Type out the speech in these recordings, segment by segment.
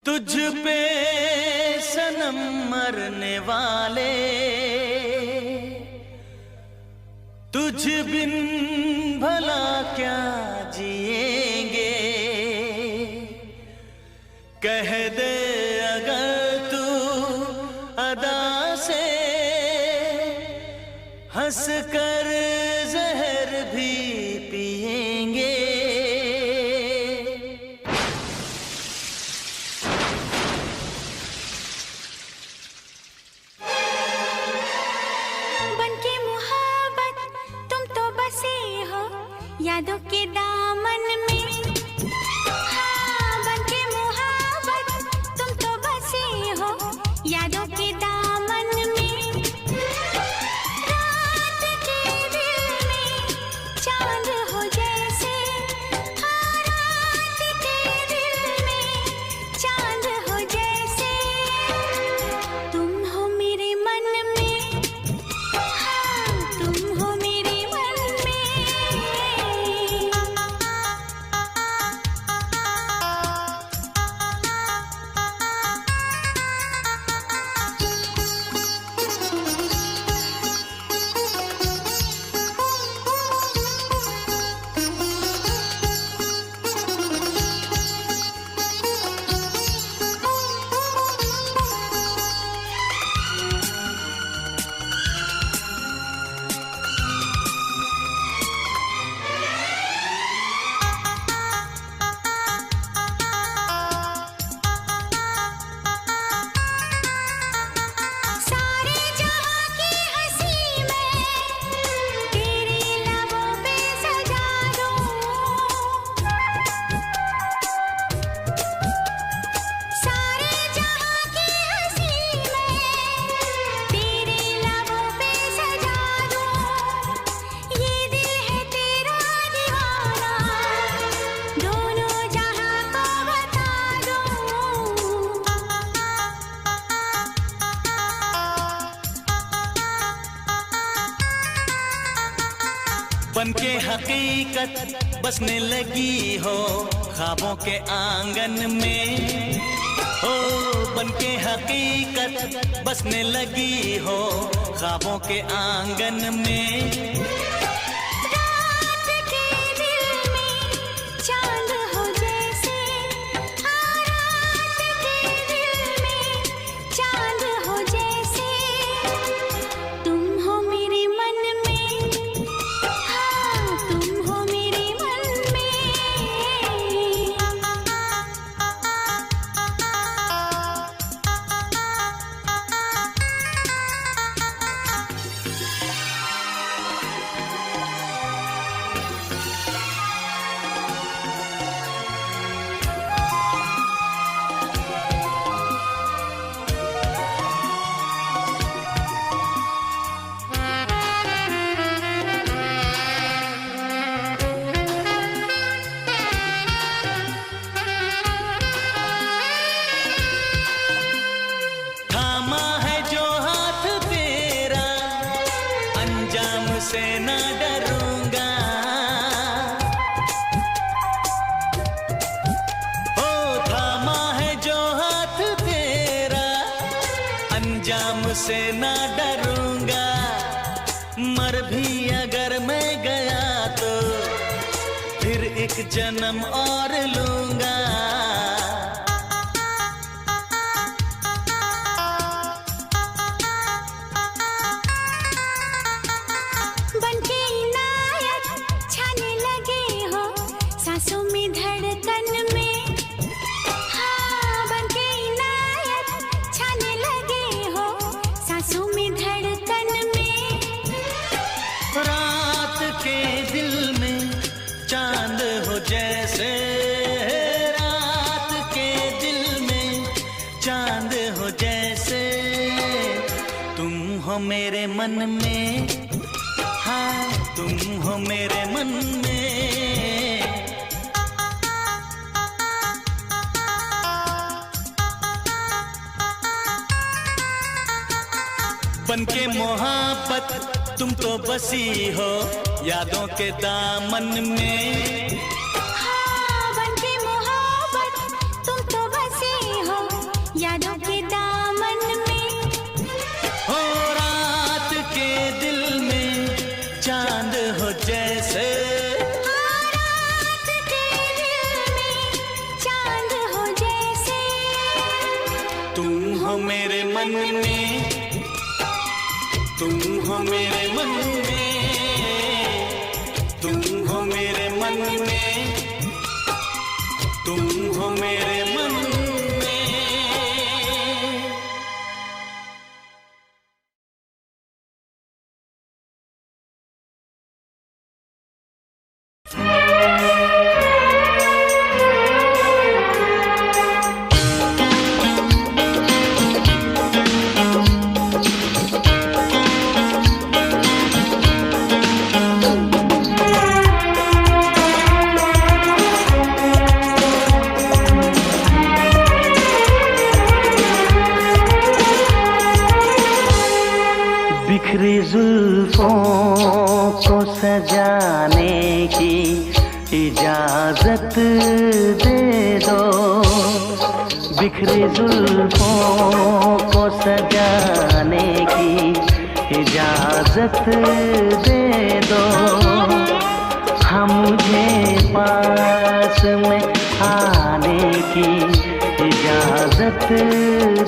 तुझ पे सनम मरने वाले, तुझ बिन भला क्या जिएंगे। कह दे अगर तू अदा से, हंस कर जहर भी पिएंगे। बनके मुहब्बत तुम तो बसे हो यादों के दामन में। हाँ, बनके मुहब्बत तुम तो बसे हो यादों के दामन में। रात के दिल में चांद हो जैसे, हाँ रात के दिल में चांद हो जैसे। तुम हो मेरे मन में, हाँ तुम हो मेरे मन में। सारे जहां की हंसी मैं तेरे लबों पे सजा दूं। सारे जहां की हंसी मैं तेरे लबों पे सजा दूं। ये दिल है तेरा दीवाना, दोनों जहां को बता दूं। बनके हकीकत बसने लगी हो ख्वाबों के आंगन में। हो बनके हकीकत बसने लगी हो ख्वाबों के आंगन में। रात के दिल में चांद हो जैसे, हाँ रात के दिल में चांद हो जैसे। तुम हो मेरे मन में, हाँ तुम हो मेरे मन में। थामा है जो हाथ तेरा, अंजाम से ना डरूंगा। हो थामा है जो हाथ तेरा, अंजाम से ना डरूंगा। मर भी अगर मैं गया तो फिर एक जन्म और लूंगा। बनके इनायत छाने लगे हो सांसों में धड़कन में। हाँ बनके इनायत छाने लगे हो सांसों में धड़कन में। रात के दिल में चांद हो जैसे, रात के दिल में चांद हो जैसे। तुम हो मेरे मन में, हाँ तुम हो मेरे मन में। बनके मोहब्बत तुम तो बसी हो यादों के दामन में। हाँ बनके मोहब्बत तुम तो बसे हो मन में, तुम हो मेरे मन में, तुम हो मेरे मन में, तुम हो मेरे मन में। बिखरी जुल्फों को सजाने की इजाजत दे दो, बिखरी जुल्फों को सजाने की इजाजत दे दो, हम मुझे पास में आने की इजाजत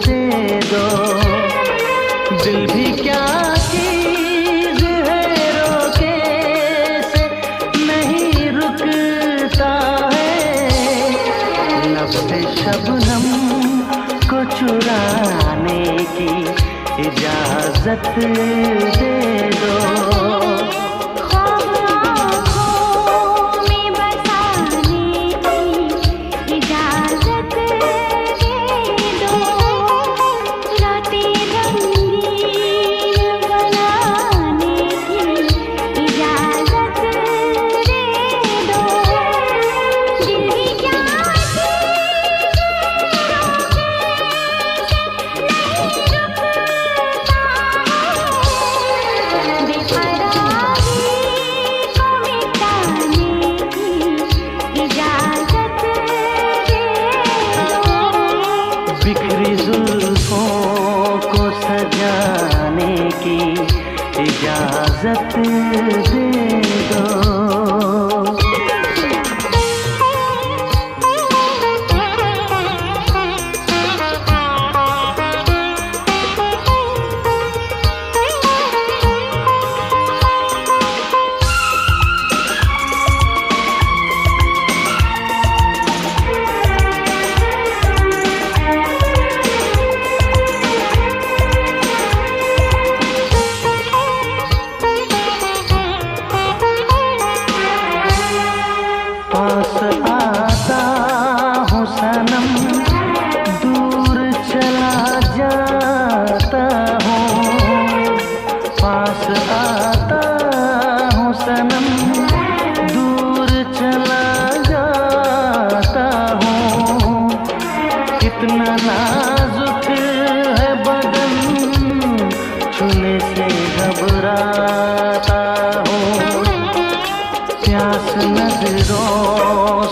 दे दो। दिल भी क्या चीज है रोके से नहीं रुकता है, नफ्से शबनम को चुराने की इजाजत दे दो। बिखरी जुल्फों को सजाने की इजाजत दे दो। पास आता हूँ सनम, दूर चला जाता हूँ, पास आता हूँ सनम, दूर चला जाता हूँ। कितना नाजुक है बदन, छूने से घबराता हूँ, प्यास नजरों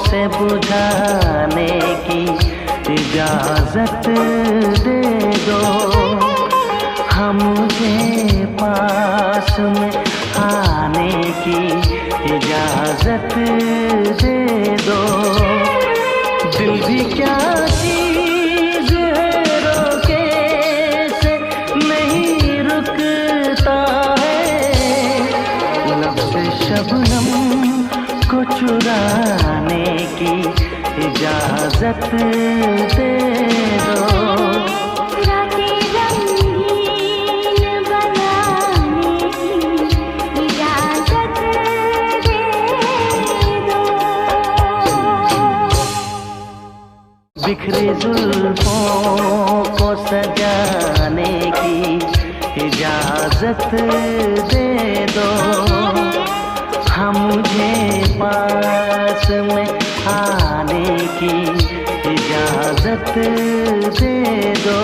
से बुझाने की इजाजत दे दो, हम मुझे पास में आने की इजाजत दे दो। दिल भी क्या चीज है रोके से नहीं रुकता है, लफ्ज़ शबनम को चुराने की इजाजत दे दो। रातें रंगीन बनाने की इजाजत दे दो। बिखरी जुल्फों को सजाने की इजाजत दे दो, हम मुझे पास में आने की इजाजत दे दो।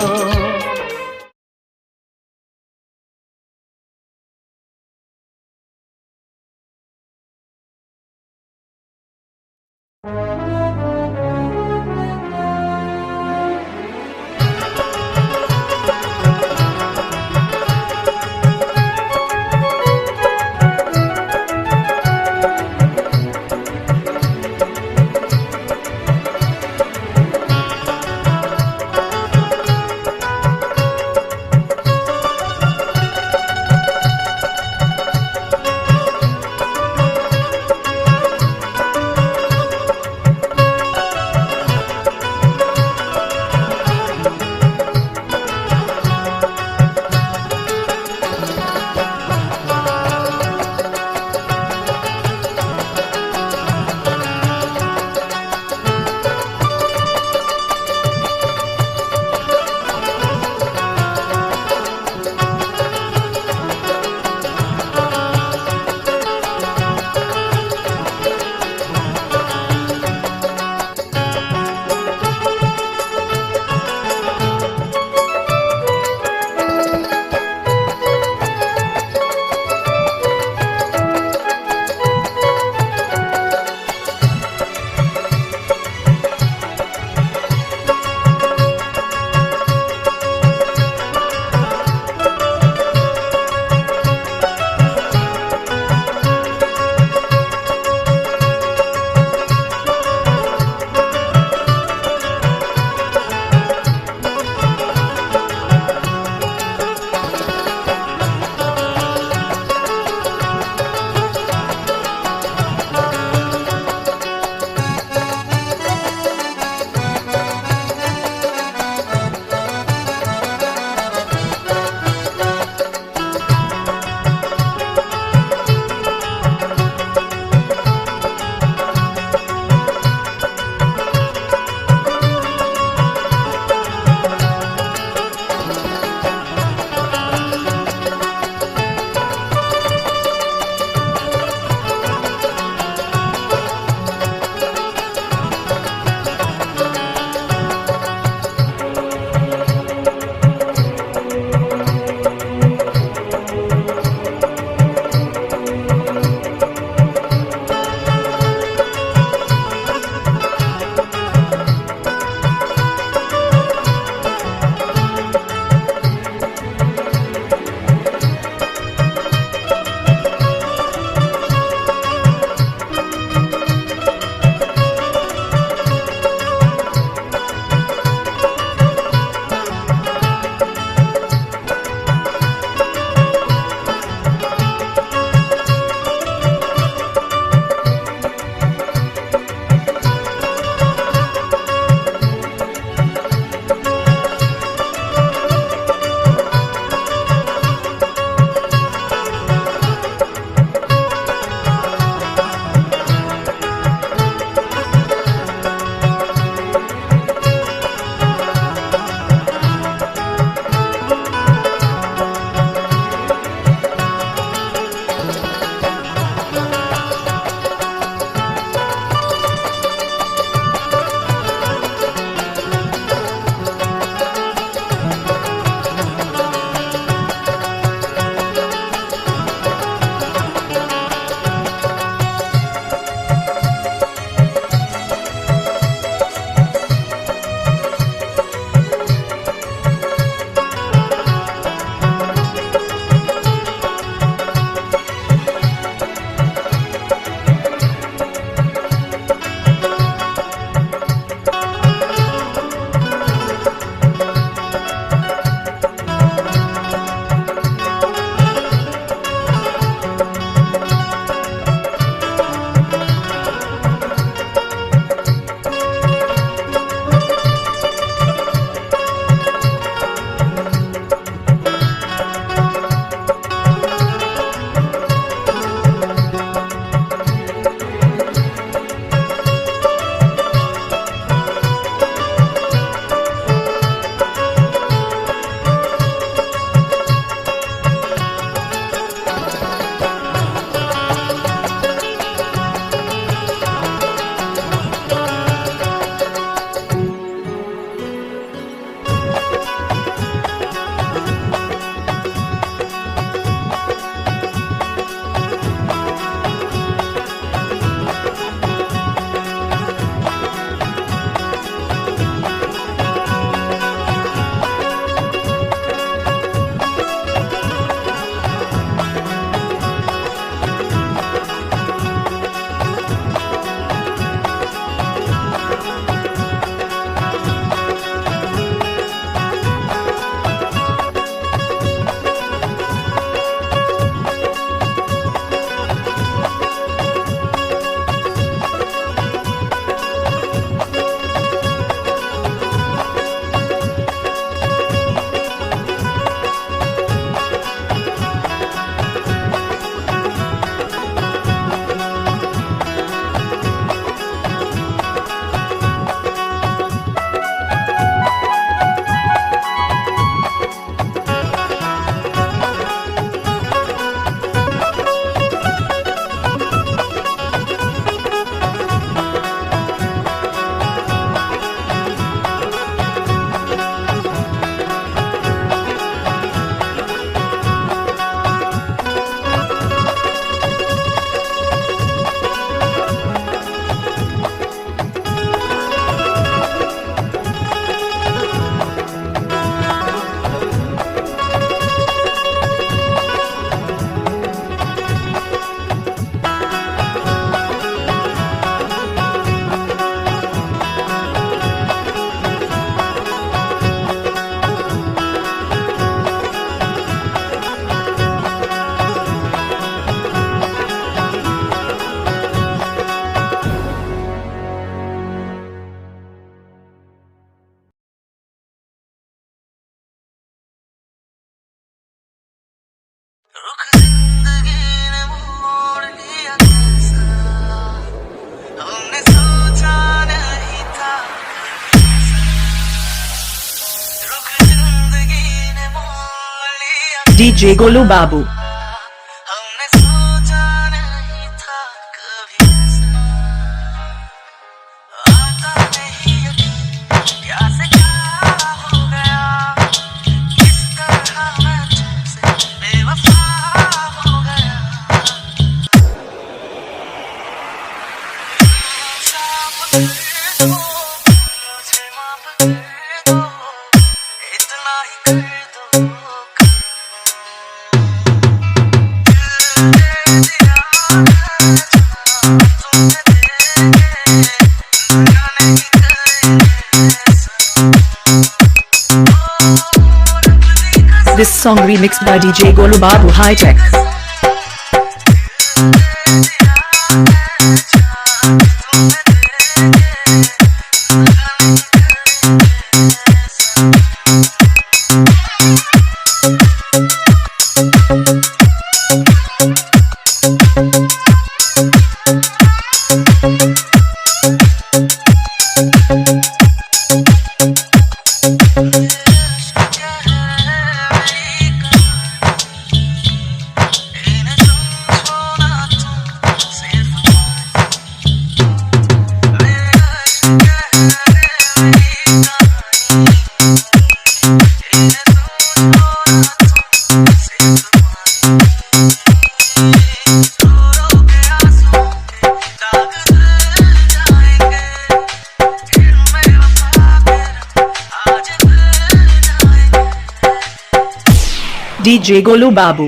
DJ गोलू बाबू। हमने सोचा नहीं था कभी ऐसा आता नहीं यकीन कैसे क्या हो गया किस तरह मैं तुमसे बेवफा हो गया मुझे माफ कर दो इतना ही कर दो This song remixed by DJ Golu Babu High Tech. DJ Golu Babu.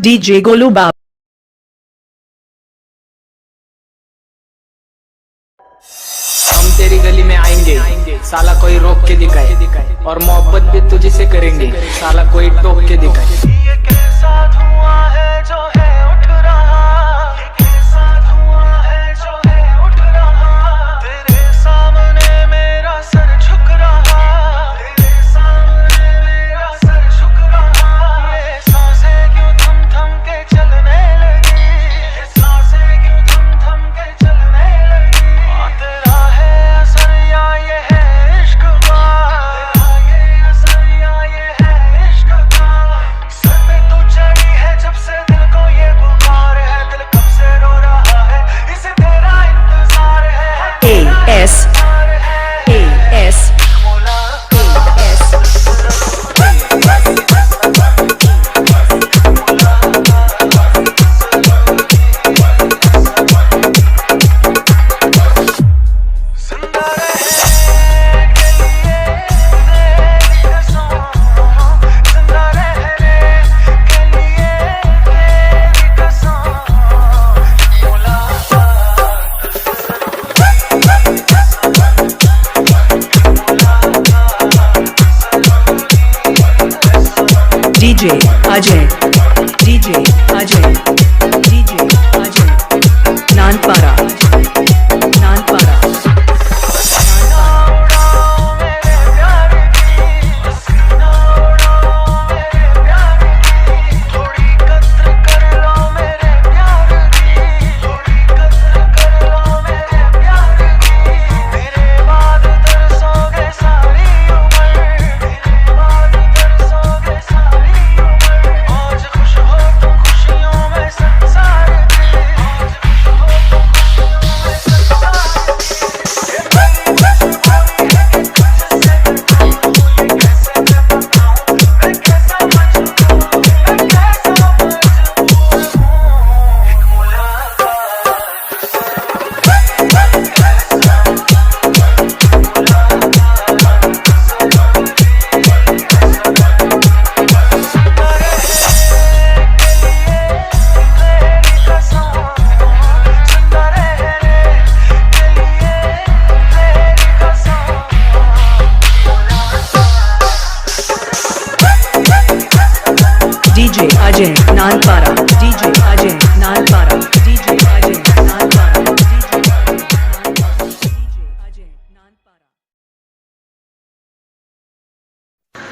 DJ Golu Babu. हम तेरी गली में आएंगे साला कोई रोक के दिखाए और मोहब्बत भी तुझे से करेंगे साला कोई टोक के दिखाए ये कैसा धुआं है जो है उठ रहा ये कैसा धुआं है जो है उठ रहा तेरे सामने मेरा सर झुक रहा तेरे सामने मेरा सर झुक रहा ये सांसें क्यों थम थम के चलने लगी ये सांसें क्यों थम थम के चलने लगी तेरा है असर या ये है इश्क का तेरा ये असर या ये है इश्क का सर पे तू चढ़ी है जब से दिल को ये पुकार है दिल कब से रो रहा है इसे तेरा इंतजार है AS AS DJ Ajay DJ Ajay DJ Ajay Nanpara Nanpara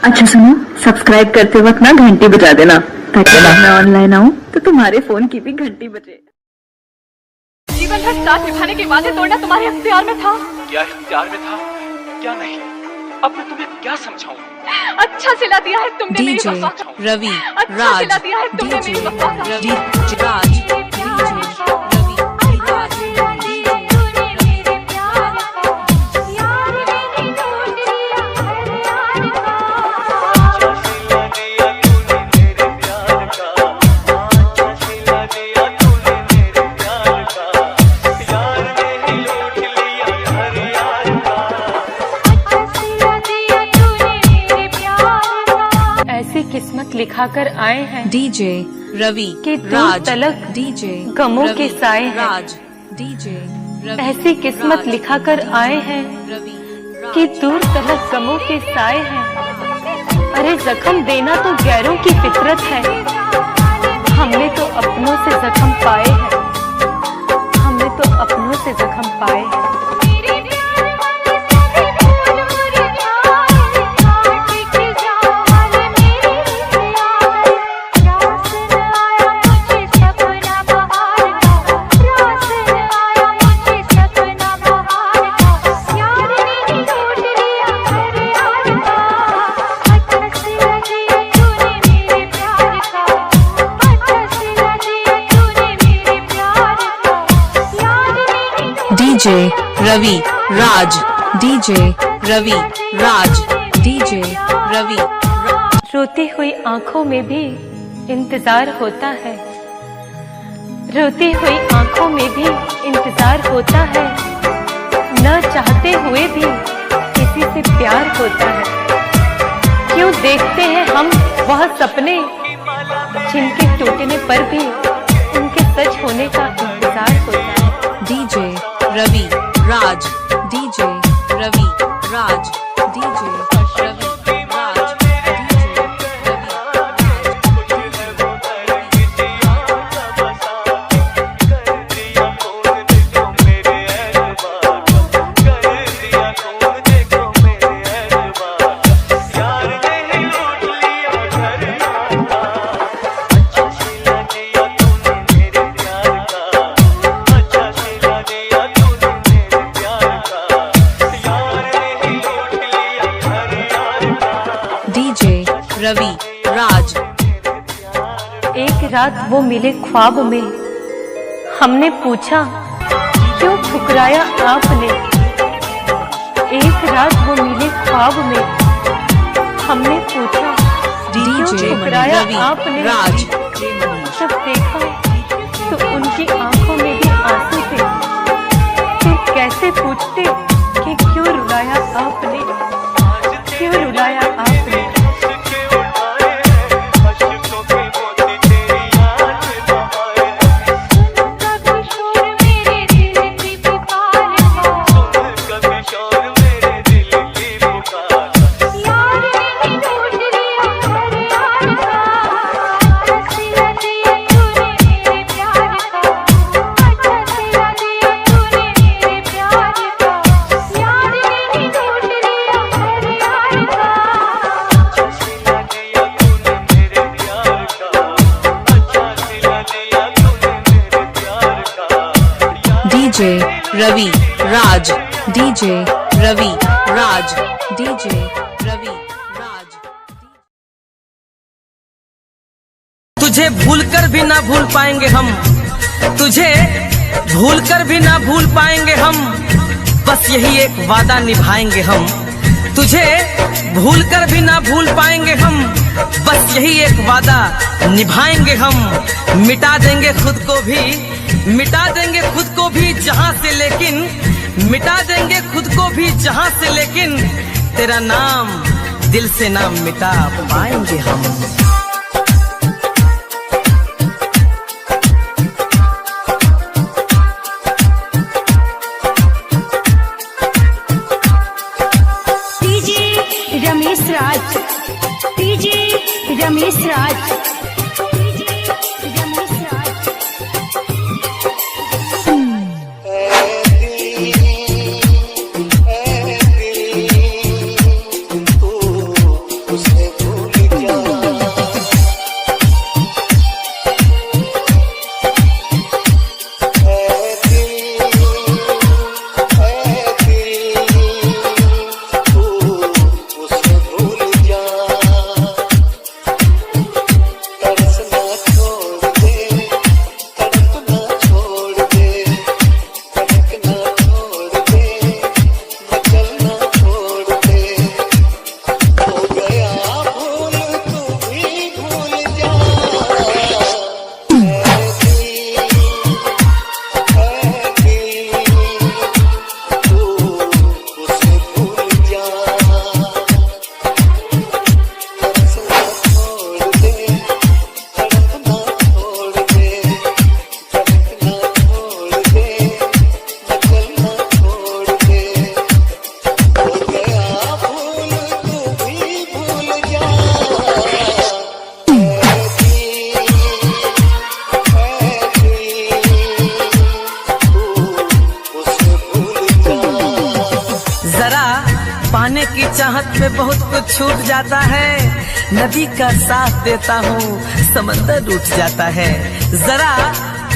अच्छा सुनो, सब्सक्राइब करते वक्त ना घंटी बजा देना, ताकि जब मैं ऑनलाइन आऊँ तो तुम्हारे फोन की भी घंटी बजे। जीवन भर साथ निभाने के वादे तोड़ना तुम्हारे अख्तियार में था। क्या इख्तियार में था, क्या नहीं। अब मैं तुम्हें क्या समझाऊं। अच्छा सिला दिया है तुमने मेरी डीजे वफा का। रवि अच्छा सिला दिया है तुमने मेरी वफा का। रवि राज ऐसी किस्मत लिखा कर आए हैं डीजे रवि कि दूर राज तलक डीजे गमों रवि के साए हैं। राज डीजे रवि ऐसी किस्मत राज लिखा कर आए हैं रवि कि दूर तलक गमों के साए हैं। अरे जख्म देना तो गैरों की फितरत है, हमने तो अपनों से जख्म पाए हैं, हमने तो अपनों से जख्म पाए हैं। DJ Ravi Raj DJ Ravi Raj DJ Ravi रोती हुई आंखों में भी इंतजार होता है, रोती हुई आंखों में भी इंतजार होता है, न चाहते हुए भी किसी से प्यार होता है। क्यों देखते हैं हम वह सपने जिनके टूटने पर भी उनके सच होने का इंतजार होता है। DJ Ravi Raj DJ Ravi Raj DJ Ravi Raj Ravi Raj. एक रात वो मिले ख्वाब में, हमने पूछा क्यों ठुकराया आपने। एक रात वो मिले ख्वाब में, हमने पूछा क्यों ठुकराया आपने। राज जब देखा तो उनकी आंखों में भी आंसू थे, फिर कैसे पूछते कि क्यों रुलाया आपने, क्यों रुलाया आपने। DJ Ravi Raj DJ Ravi Raj DJ Ravi Raj. तुझे भूलकर भी ना भूल पाएंगे हम, तुझे भूलकर भी ना भूल पाएंगे हम, बस यही एक वादा निभाएंगे हम। तुझे भूलकर भी ना भूल पाएंगे हम, बस यही एक वादा निभाएंगे हम। मिटा देंगे खुद को भी, मिटा देंगे खुद को भी जहां से, लेकिन मिटा देंगे खुद को भी जहां से, लेकिन तेरा नाम दिल से ना मिटा पाएंगे हम। रमेश राज, डीजे रमेश राज, डीजे रमेश राज। तुझे पाने की चाहत में बहुत कुछ छूट जाता है। नदी का साथ देता हूँ समंदर उठ जाता है। जरा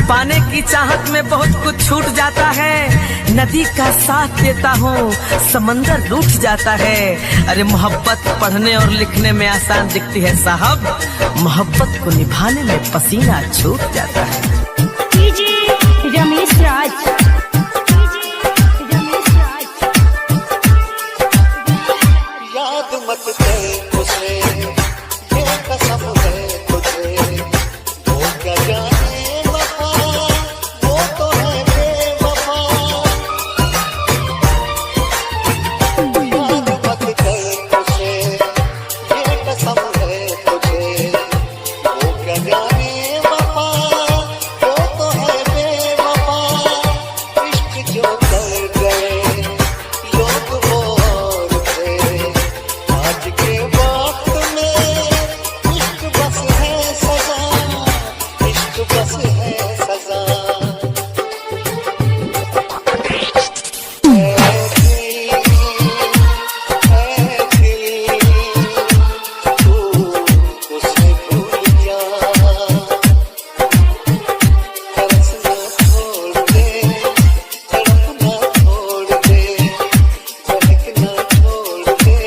पाने की चाहत में बहुत कुछ छूट जाता है। नदी का साथ देता हूँ समंदर रूठ जाता है। अरे मोहब्बत पढ़ने और लिखने में आसान दिखती है साहब, मोहब्बत को निभाने में पसीना छूट जाता है। रमेश राज, याद मत कर उसे, ये कसम है तुझे, वो क्या जाने वफा, वो तो है बेवफा। याद मत कर उसे, ये कसम है तुझे, वो क्या जाने वफा, वो तो है बेवफा। इश्क जो कर गए लोग वो और थे, आज के वक्त में इश्क बस है सजा, इश्क बस है सजा। तू उसे भूल जा, तरसना छोड़ दे, तड़पना छोड़ दे, धड़कना छोड़ दे,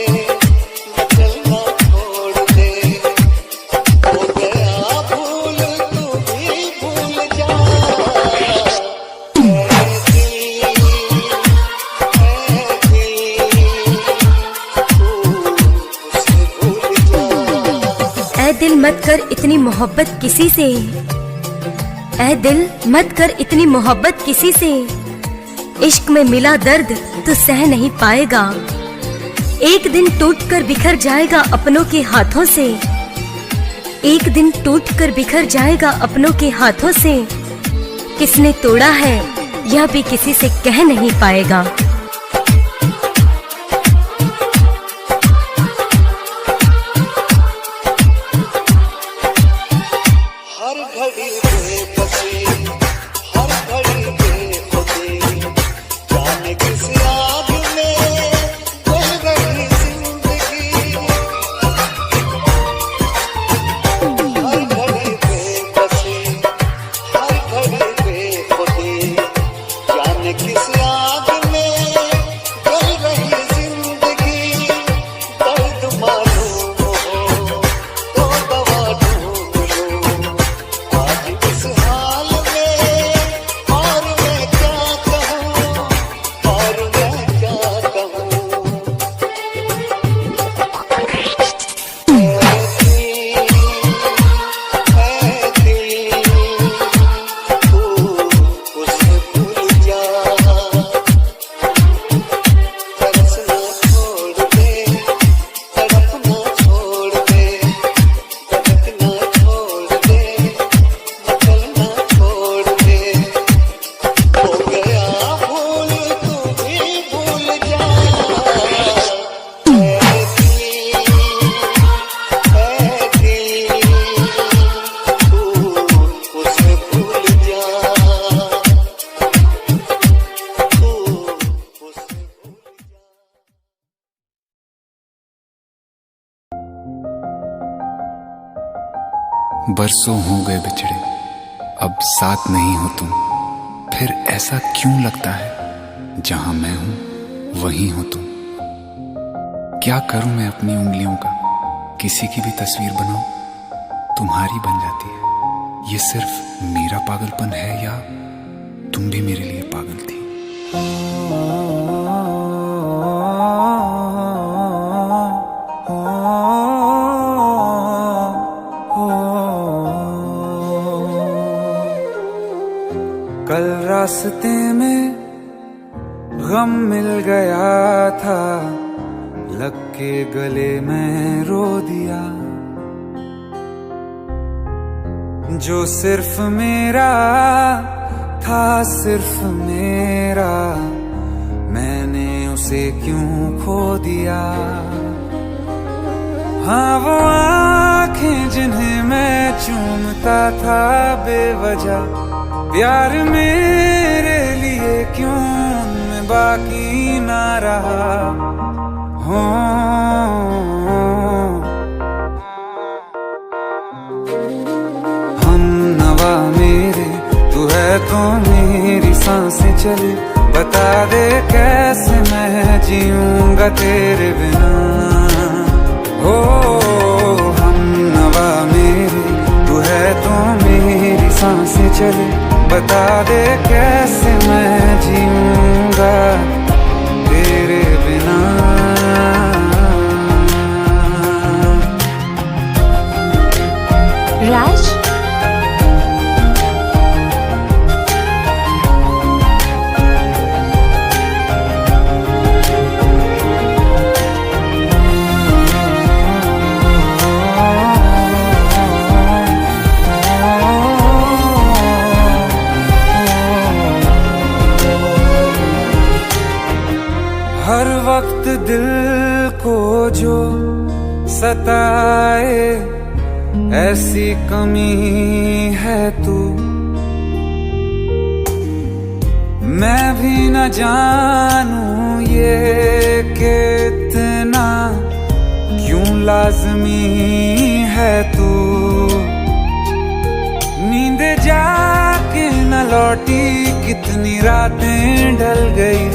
मचलना छोड़ दे। हो गया भूल तू भी भूल जा, ऐ दिल मत कर इतनी मोहब्बत किसी से, ऐ दिल मत कर इतनी मोहब्बत किसी से। इश्क में मिला दर्द तो सह नहीं पाएगा, एक दिन टूट कर बिखर जाएगा अपनों के हाथों से। एक दिन टूट कर बिखर जाएगा अपनों के हाथों से। किसने तोड़ा है यह भी किसी से कह नहीं पाएगा। हर घड़ी बेबसी, हर घड़ी बेखुदी, जाने किस आग में बह रही जिंदगी। हर घड़ी बेबसी, हर घड़ी बेखुदी, जाने किस आग में बह रही जिंदगी। दर्द मालूम हो तो दवा ढूंढ लो, आज इस हाल में और मैं क्या कहूँ, और मैं क्या कहूँ। ऐ दिल तू उसे भूल जा, तरसना छोड़ दे, तड़पना छोड़ दे, धड़कना छोड़ दे, मचलना छोड़ दे। हो गया भूल तू भी भूल जा, ऐ दिल तू उसे भूल जा, तू उसे भूल जा। बरसों हो गए बिछड़े, अब साथ नहीं हो तुम। फिर ऐसा क्यों लगता है जहां मैं हूं वहीं हो तुम। क्या करूं मैं अपनी उंगलियों का, किसी की भी तस्वीर बनाऊं तुम्हारी बन जाती है। ये सिर्फ मेरा पागलपन है या तुम भी मेरे लिए पागल थी। कल रास्ते में गम मिल गया था, लग के गले में रो दिया। जो सिर्फ मेरा था, सिर्फ मेरा, मैंने उसे क्यों खो दिया। हाँ वो आँखें जिन्हें मैं चूमता था बेवजह, प्यार मेरे लिए क्यों उनमें बाकी ना रहा। हो। हम नवा मेरे तू है तो मेरी सांसें चले, बता दे कैसे मैं जीऊंगा तेरे बिना। हो हम नवा मेरे तू है तो मेरी सांसें चले, बता दे कैसे मैं जीऊंगा तेरे बिना। राज हर वक्त दिल को जो सताए ऐसी कमी है तू, मैं भी न जानूं ये कि इतना क्यों लाज़मी है तू। नींद जाके न लौटी कितनी रातें ढल गई,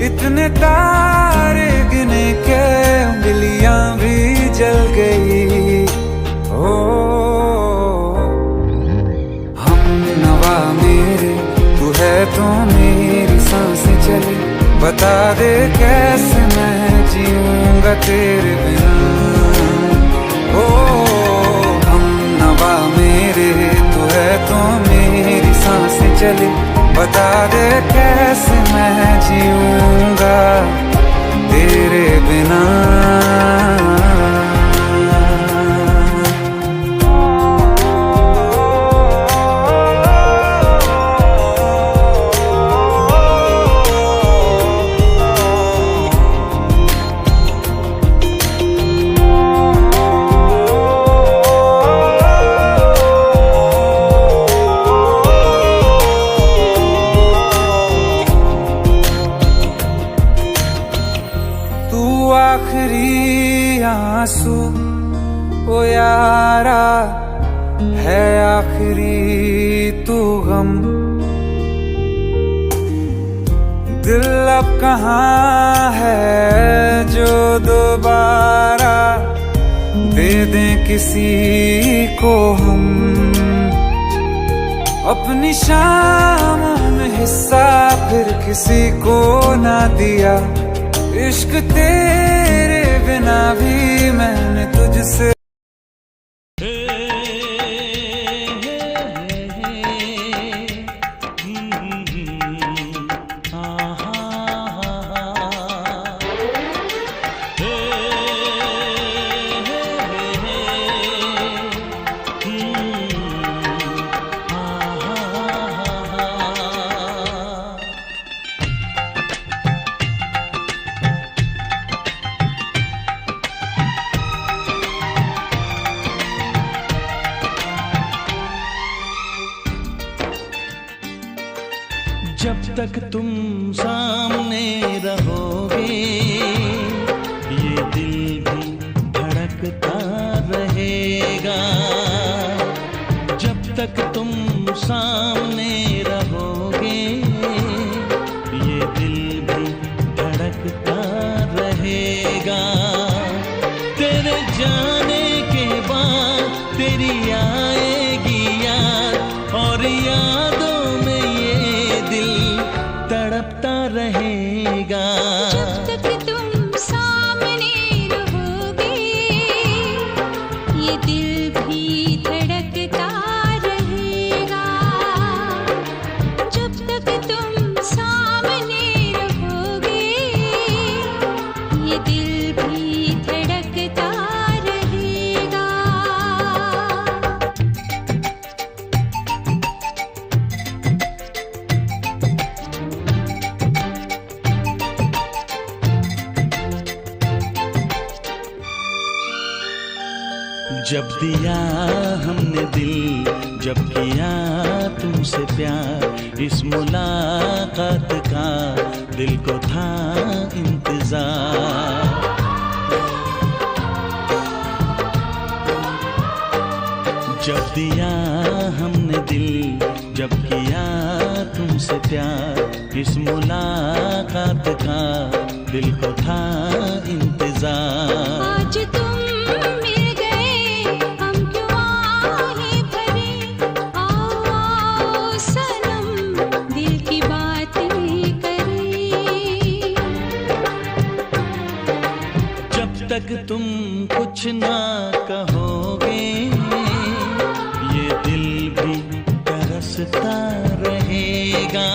इतने तारे गिने के उंगलियां भी जल गई। ओ हम नवा मेरे तू है तो मेरी सांसें चले, बता दे कैसे मैं जीऊंगा तेरे बिना। ओ हम नवा मेरे तू है तो मेरी सांसें चले, बता दे कैसे मैं जीऊंगा तेरे बिना। आखिरी आंसू ओ यारा है, आखिरी तू गम। दिल अब कहाँ है जो दोबारा दे दें किसी को हम। अपनी शामों में हिस्सा फिर किसी को ना दिया, इश्क तेरे बिना भी मैंने तुझसे। जब तक तुम सामने रहोगे ये दिल भी धड़कता रहेगा। जब तक तुम सामने रहोगे ये दिल भी धड़कता रहेगा। तेरे जाने के बाद तेरी आएगी याद, और यादों में ये दिल तड़पता रहेगा। जब तक तुम सामने रहोगे ये दिल भी धड़कता रहेगा। जब तक तुम सामने रहोगे ये दिल भी धड़कता रहेगा। जब दिया हमने दिल, जब किया तुमसे प्यार, इस मुलाकात का दिल को था इंतजार। जब दिया हमने दिल, जब किया तुमसे प्यार, इस मुलाकात का दिल को था इंतजार। आज तुम मिल गए, हम क्यों आहें भरे, आओ आओ सनम दिल की बातें करें। जब तक तुम कुछ ना कहोगे, ये दिल भी तरसता रहेगा।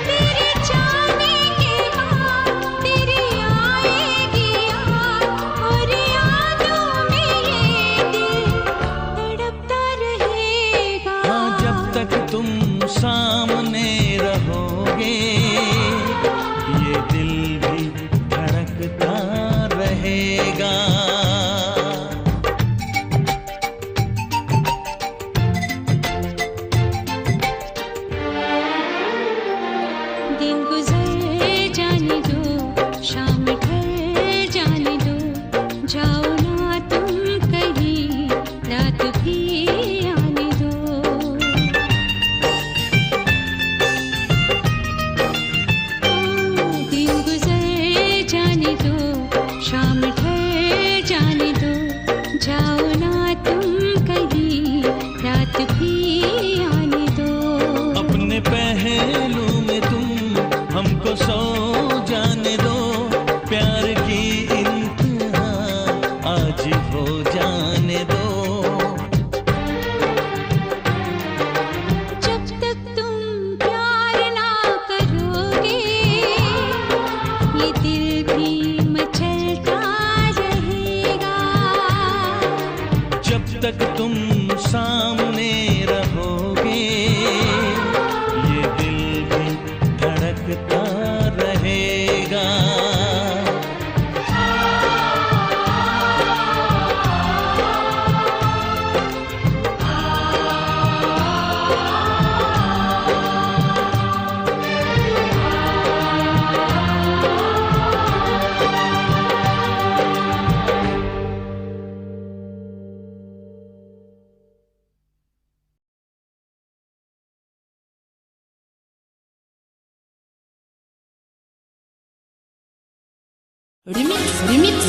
तेरे जाने के बाद तेरी आएगी याद, और यादों में ये दिल तड़पता रहेगा। हाँ, जब तक तुम सामने रहोगे, ये दिल भी धड़कता रहेगा। दिन गुजर जाने दो, शाम ढल जाने दो, जाओ ना तुम कहीं, रात भी आने दो। दिन गुजर जाने दो, शाम ढल जाने दो, जाओ ना तुम कहीं, रात भी आने दो। अपने पहलू में तुम हमको सो जाने दो, प्यार की इंतहा आज हो जाने दो। जब तक तुम प्यार ना करोगे, ये दिल भी मचलता रहेगा। जब तक तुम सामने रहोगे, ये दिल भी धड़कता रहेगा।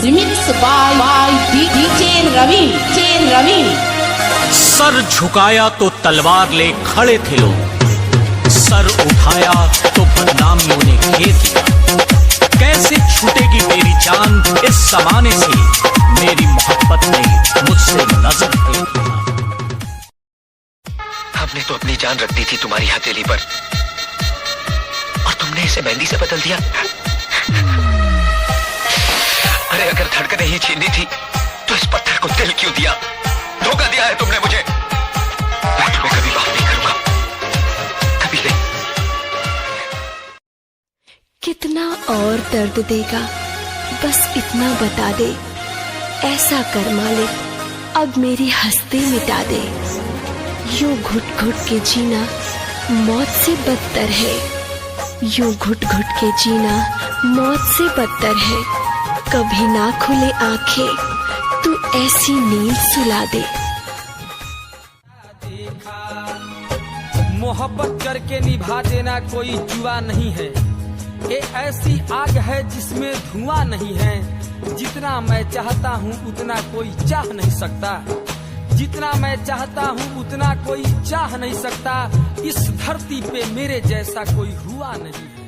Remix by DJ Ravi. सर झुकाया तो तलवार ले खड़े थे लोग, सर उठाया तो बदनामियों ने घेर लिया। कैसे छूटेगी मेरी जान इस जमाने से, मेरी मोहब्बत ने मुझसे नजर फेर लिया। हमने तो अपनी जान रख दी थी तुम्हारी हथेली पर, और तुमने इसे मेहंदी से बदल दिया। अरे अगर धड़कनें ही छीननी थी तो इस पत्थर को दिल क्यों दिया? धोखा दिया है तुमने मुझे। मैं तुम्हें कभी माफ नहीं करूंगा, कभी नहीं। कितना और दर्द देगा, बस इतना बता दे। ऐसा कर मालिक, अब मेरी हस्ती मिटा दे। यूं घुट घुट के जीना मौत से बदतर है, यूं घुट घुट के जीना मौत से बदतर है। कभी ना खुले आंखें, तू ऐसी नींद सुला दे। मोहब्बत करके निभा देना कोई जुआ नहीं है, ये ऐसी आग है जिसमें धुआं नहीं है। जितना मैं चाहता हूँ उतना कोई चाह नहीं सकता, जितना मैं चाहता हूँ उतना कोई चाह नहीं सकता। इस धरती पे मेरे जैसा कोई हुआ नहीं है।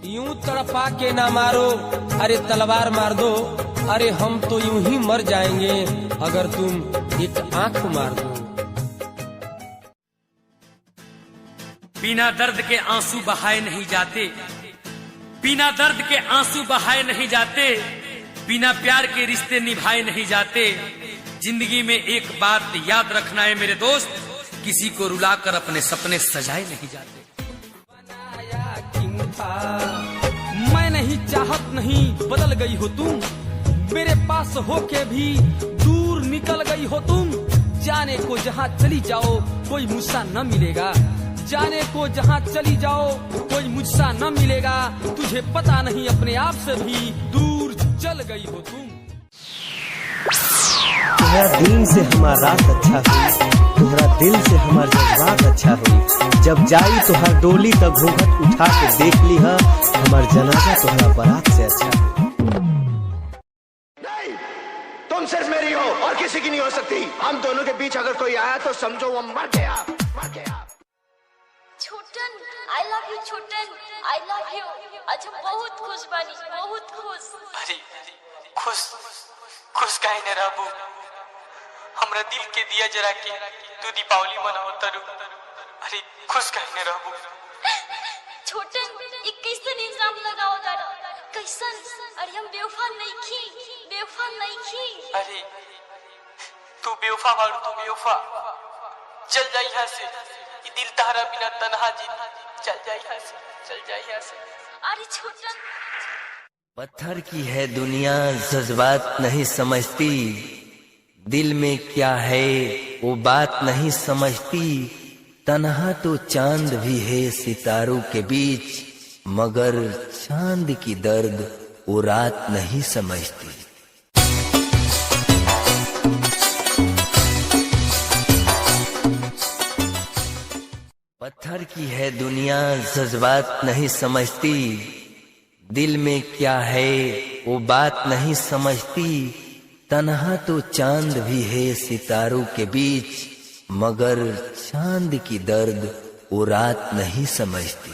यूं तड़पा के ना मारो, अरे तलवार मार दो। अरे हम तो यूं ही मर जाएंगे अगर तुम एक आंख मार दो। बिना दर्द के आंसू बहाए नहीं जाते, बिना दर्द के आंसू बहाए नहीं जाते, बिना प्यार के रिश्ते निभाए नहीं जाते। जिंदगी में एक बात याद रखना है मेरे दोस्त, किसी को रुलाकर अपने सपने सजाए नहीं जाते। मैं नहीं चाहत नहीं बदल गई हो तुम, मेरे पास होके भी दूर निकल गई हो तुम। जाने को जहाँ चली जाओ कोई मुझसा न मिलेगा, जाने को जहाँ चली जाओ कोई मुझसा न मिलेगा। तुझे पता नहीं अपने आप से भी दूर चल गई हो तुम। तोहरा दिल से हमार रात अच्छा हुई, तोहरा दिल से हमार जज्बात अच्छा हुई। जब जाई तोहर डोली तब घूंघट उठा के देख ली है, हमार जनाजा तोहरा बारात से अच्छा हुई। तुम सिर्फ मेरी हो और किसी की नहीं हो सकती। हम दोनों के बीच अगर कोई आया तो समझो वो मर गया, मर गया। छोटन, I love you Chhotan, I love you। आज हम बहुत खुश बानी, बहुत खुश। अरे खुश खुश काहे न रहबू? हमरा दिल के दिया जरा के तू दीपावली मनाओ तरु। अरे खुश काहे न रहबू? छोटन, ये कैसन इल्जाम लगाओ तारा? कैसन? अरे हम बेवफा नहीं खी, बेवफा नहीं खी। अरे तू बेवफा बाड़ू, तू बेवफा। चल जा यहाँ से, ये दिल तारा बिना तन्हा जी। चल जा यहाँ से, चल जा यहाँ से। अरे छोटन, पत्थर की है दुनिया जज्बात नहीं समझती, दिल में क्या है वो बात नहीं समझती। तन्हा तो चांद भी है सितारों के बीच, मगर चांद की दर्द वो रात नहीं समझती। पत्थर की है दुनिया जज्बात नहीं समझती, दिल में क्या है वो बात नहीं समझती। तन्हा तो चांद भी है सितारों के बीच, मगर चांद की दर्द वो रात नहीं समझती।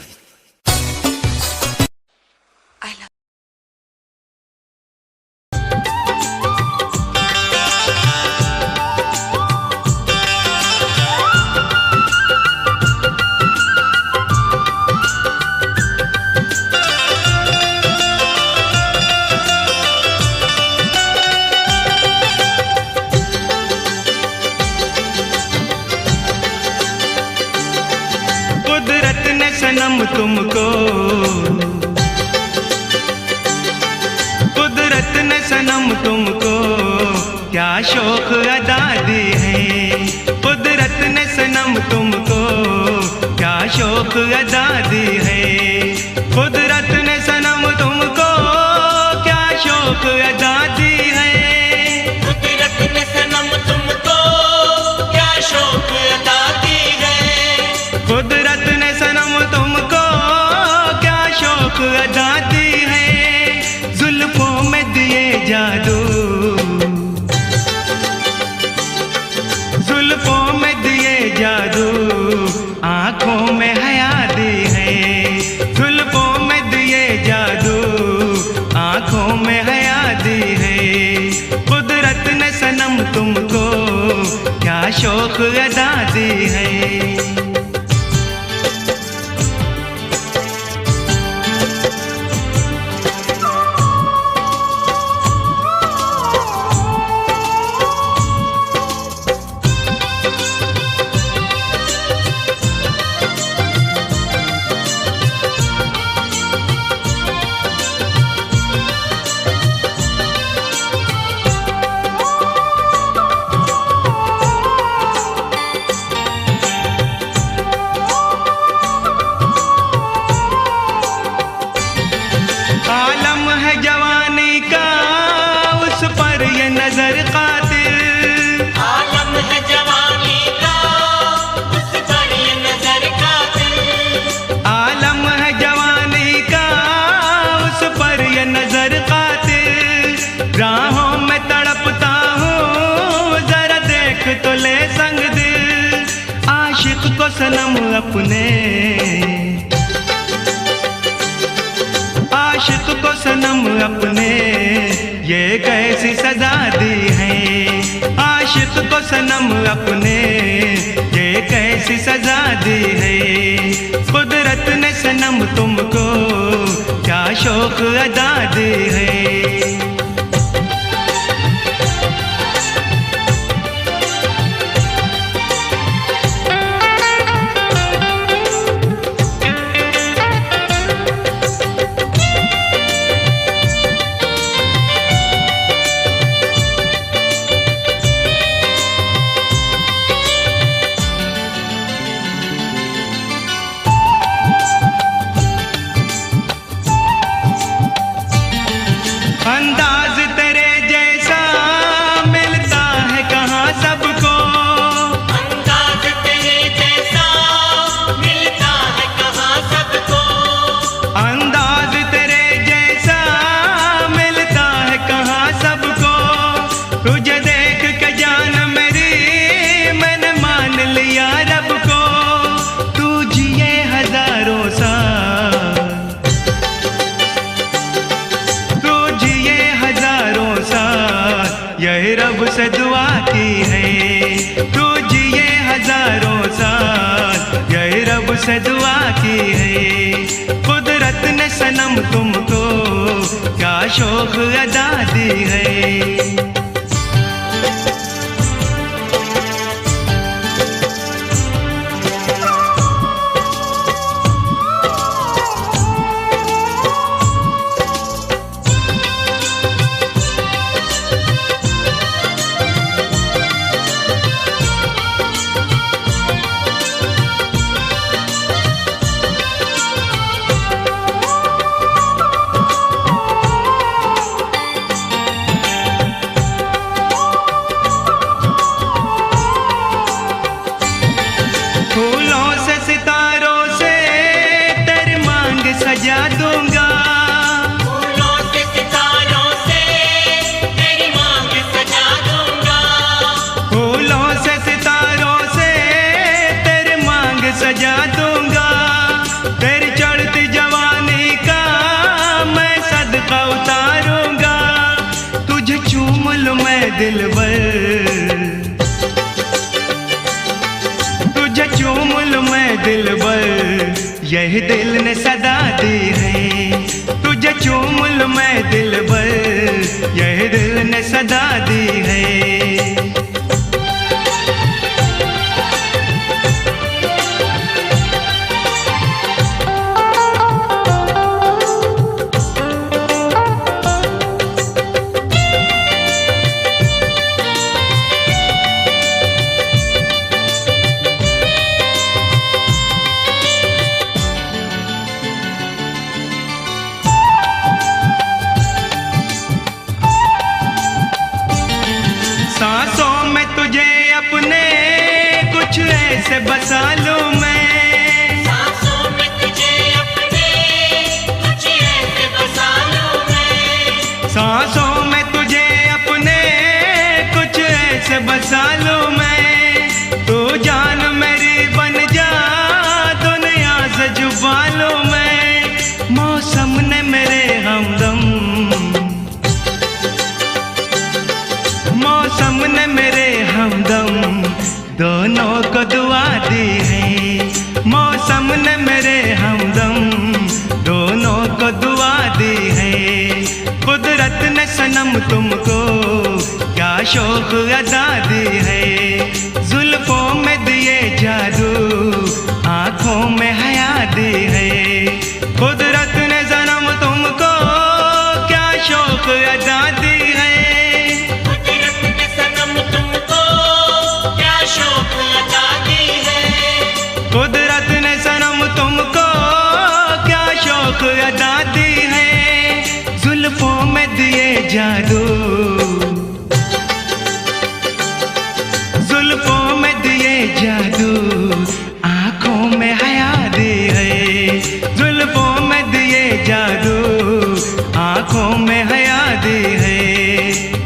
सनम तुमको कुदरत ने सनम तुमको क्या शौक अदा दी है। कुदरत ने सनम तुमको क्या शौक अदा दी है। कुदरत ने सनम तुमको क्या शौक अदा दी है। कुदरत ने सनम तुमको क्या शौक अदा दी है। कुदरत ने सनम तुमको क्या शौक अदा दी है। जुल्फों में दिए जादू, जुल्फों में दिए जादू, आंखों में हया दी है। जुल्फों में दिए जादू, आंखों में हया दी है। कुदरत ने सनम तुमको क्या शौक अदा दी है। आलम है जवानी का उस पर ये नजर कातिल। आलम है जवानी का उस पर ये नजर कातिल। आलम है जवानी का उस पर ये नजर कातिल। राहों में तड़पता हूँ जरा देख तो ले संग दिल। आशिक को सनम अपने, आशिक को सनम अपने ये कैसी सजा दी है। आशिक को सनम अपने ये कैसी सजा दी है। कुदरत ने सनम तुमको क्या शौक अदा दी है। दी है। कुदरत ने सनम तुमको क्या शौक अदा दी है। फूलों से सितारों से तेरी मांग सजा दूंगा। फूलों से सितारों से तेरी मांग सजा दूंगा। फूलों से सितारों से तेरी मांग सजा दूंगा। तेरी चढ़ती जवानी का मैं सदका उतारूंगा। तुझे चूम लूं मैं दिलबर, तुझे चूम लूं मैं दिलबर, यही दिल ने सदा दी है। तुझे चूम लूं मैं दिलबर, यही दिल ने सदा दी है। सांसों में तुझे अपने कुछ ऐसे बसा लूं मैं। सांसों में तुझे अपने कुछ ऐसे बसा लूं मैं। सांसों में तुझे अपने कुछ ऐसे बसा लूं मैं। तू जान मेरी बन जा, दुनिया से जुबा लूं मैं। मौसम ने मेरे हमदम, मौसम ने मेरे हमदम दोनों को दुआ दी है। मौसम ने मेरे हमदम दोनों को दुआ दी है। कुदरत ने सनम तुमको क्या शौक अदा दी है। जुल्फों में दिए जादू, आंखों में हया दी है। कुदरत ने सनम तुमको क्या शौक अदा दी है। शौक अदा दी है। कुदरत ने सनम तुमको क्या शौक अदा दी है। जुल्फों में दिए जादू, जुल्फों में दिए जादू, आंखों में हया दी है। जुल्फों में दिए जादू, आंखों में हया दी है।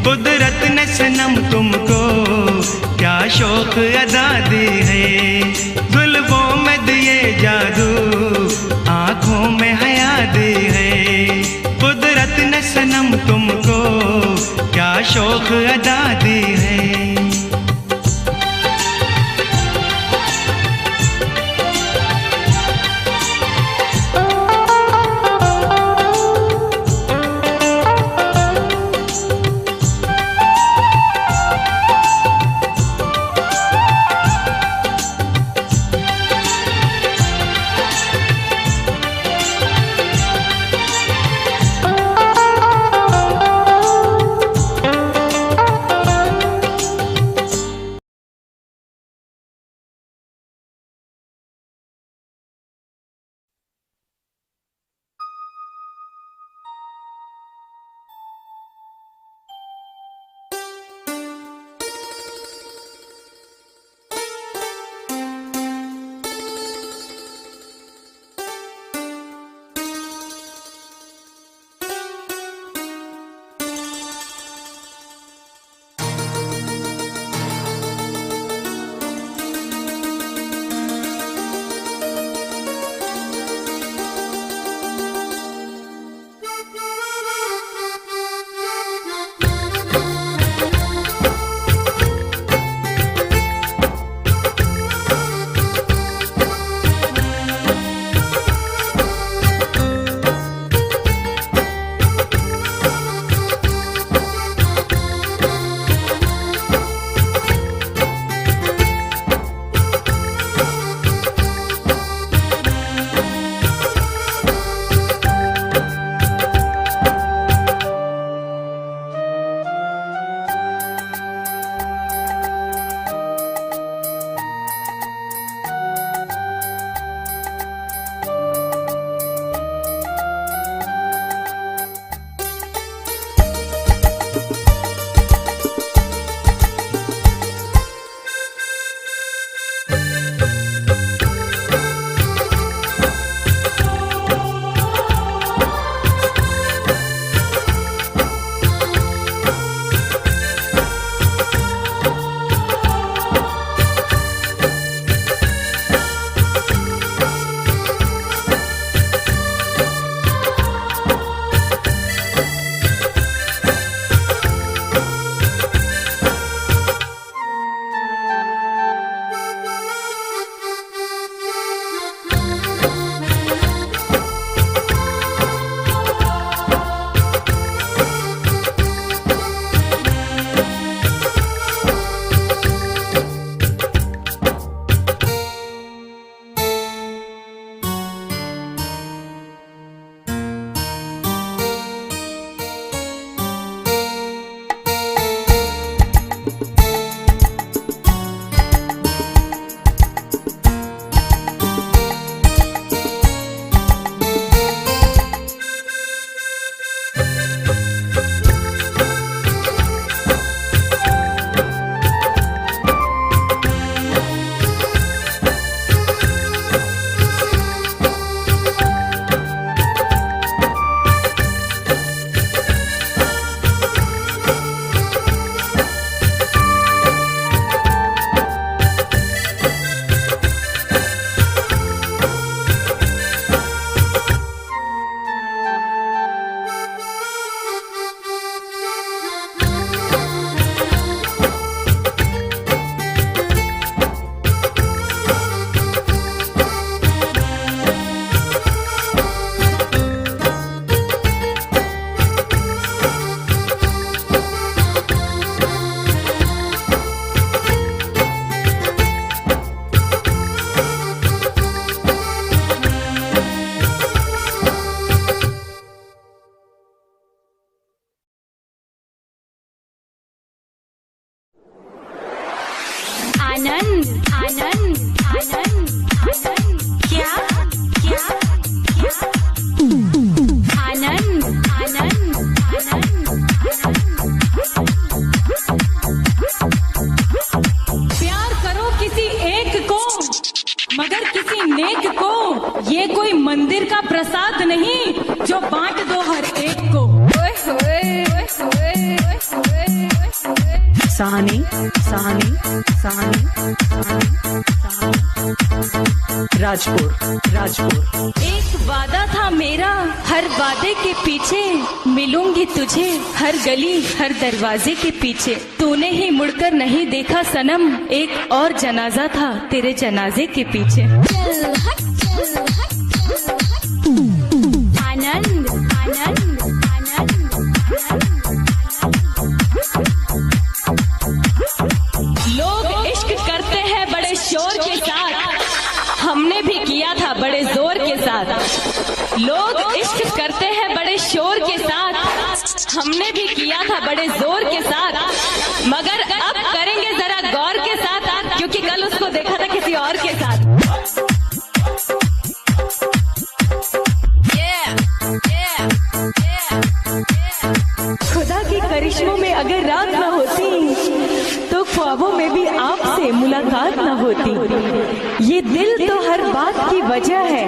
कुदरत ने सनम तुमको क्या शौक अदा दी है। जुल्फों में दिए जादू, आंखों में हया दी है। कुदरत ने सनम तुमको क्या शौक अदा दी है। तो बांट दो हर एक को। सानी सानी सानी राजपुर राजपुर। एक वादा था मेरा, हर वादे के पीछे मिलूंगी तुझे, हर गली हर दरवाजे के पीछे। तूने ही मुड़कर नहीं देखा सनम, एक और जनाजा था तेरे जनाजे के पीछे। आनंद आनंद आनंद। लोग इश्क करते हैं बड़े शोर के साथ, हमने भी किया था बड़े जोर के साथ। लोग इश्क करते हैं बड़े शोर के साथ, हमने भी किया था बड़े जोर के साथ। मगर अब करेंगे जरा गौर के साथ, क्योंकि कल उसको देखा था किसी और के साथ। खुदा के करिश्मों में अगर रात न होती तो ख्वाबों में भी आपसे मुलाकात न होती। ये दिल तो हर बात की वजह है,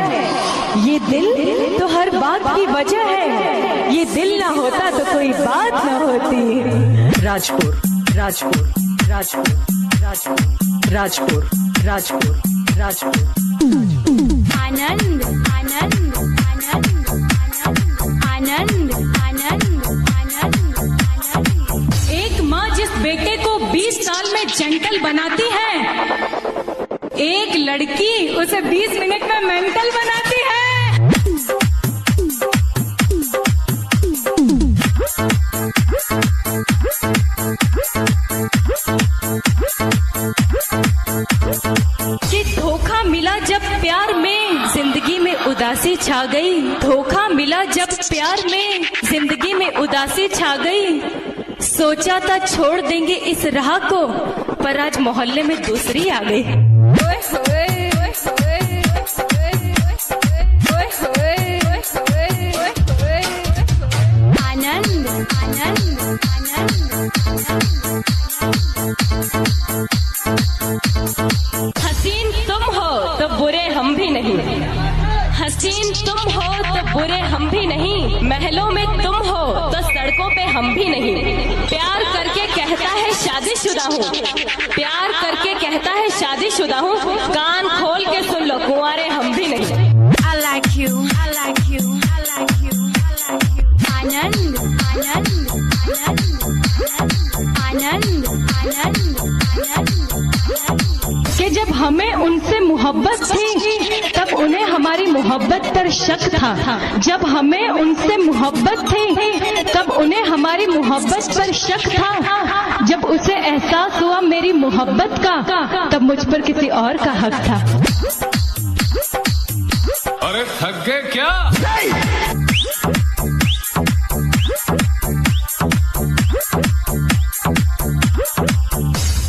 ये दिल तो हर बात की वजह है। ये दिल ना होता तो कोई बात न होती। राजपुर राजपुर राजपुर राजपुर राजपुर राजपुर राजपुर। आनंद आनंद आनंद आनंद आनंद आनंद। एक माँ जिस बेटे को 20 साल में जेंटल बनाती है, एक लड़की उसे 20 मिनट में मेंटल बनाती है। कि धोखा मिला जब प्यार में जिंदगी में उदासी छा गई। धोखा मिला जब प्यार में जिंदगी में उदासी छा गई। सोचा था छोड़ देंगे इस राह को, पर आज मोहल्ले में दूसरी आ गई। आनंद आनंद आनंद। हसीन तुम हो तो बुरे हम भी नहीं, हसीन तुम हो तो बुरे हम भी नहीं। महलों में तुम हो तो सड़कों पे हम भी नहीं। प्यार करके कहता है शादीशुदा हूँ, प्यार करके कहता है शादीशुदा हूँ। कान खोल के सुन लो कुंवारे हम भी नहीं। I like you, I like you, I like you, I like you। Anand Anand Anand Anand Anand. कि जब हमें उनसे मोहब्बत थी तब उन्हें हमारी मोहब्बत पर शक था। जब हमें उनसे मोहब्बत थी तब उन्हें हमारी मोहब्बत पर शक था। जब उसे एहसास हुआ मेरी मोहब्बत का, तब मुझ पर किसी और का हक था। अरे थक गए क्या?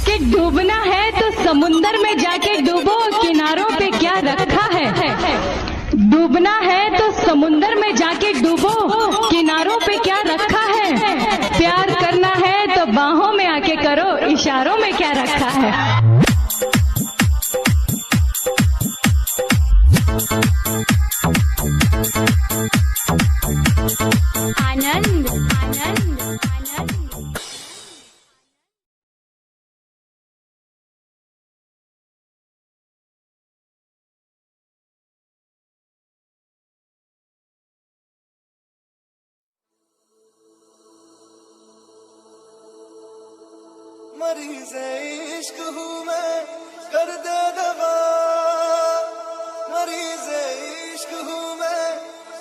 कि डूबना है तो समुंदर में जाके डूबो, किनारों पे क्या रखा है। डूबना है तो समुंदर में जाके डूबो, किनारों पे क्या रखा है। प्यार करना है तो बाहों में आके करो, इशारों में क्या रखा है। आनंद आनंद आनंद। मरीज़ इश्क हूँ मैं, कर दे दवा। मरीज़ इश्क हूँ मैं,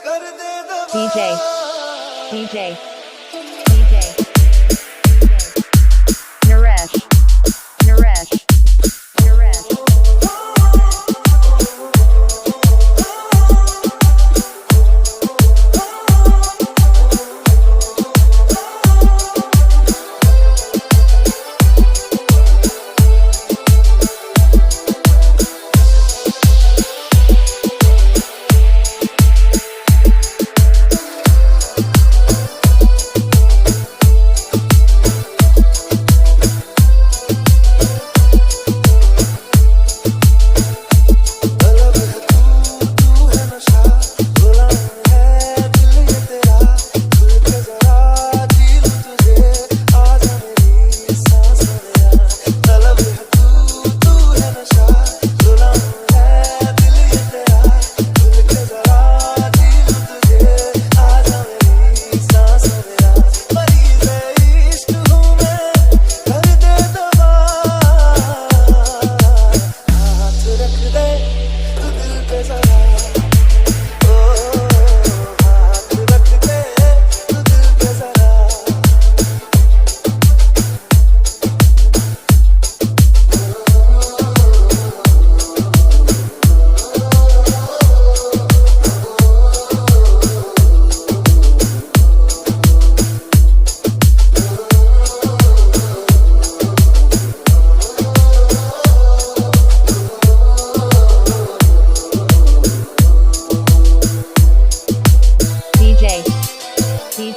कर दे दवा। DJ Naresh Naresh Naresh।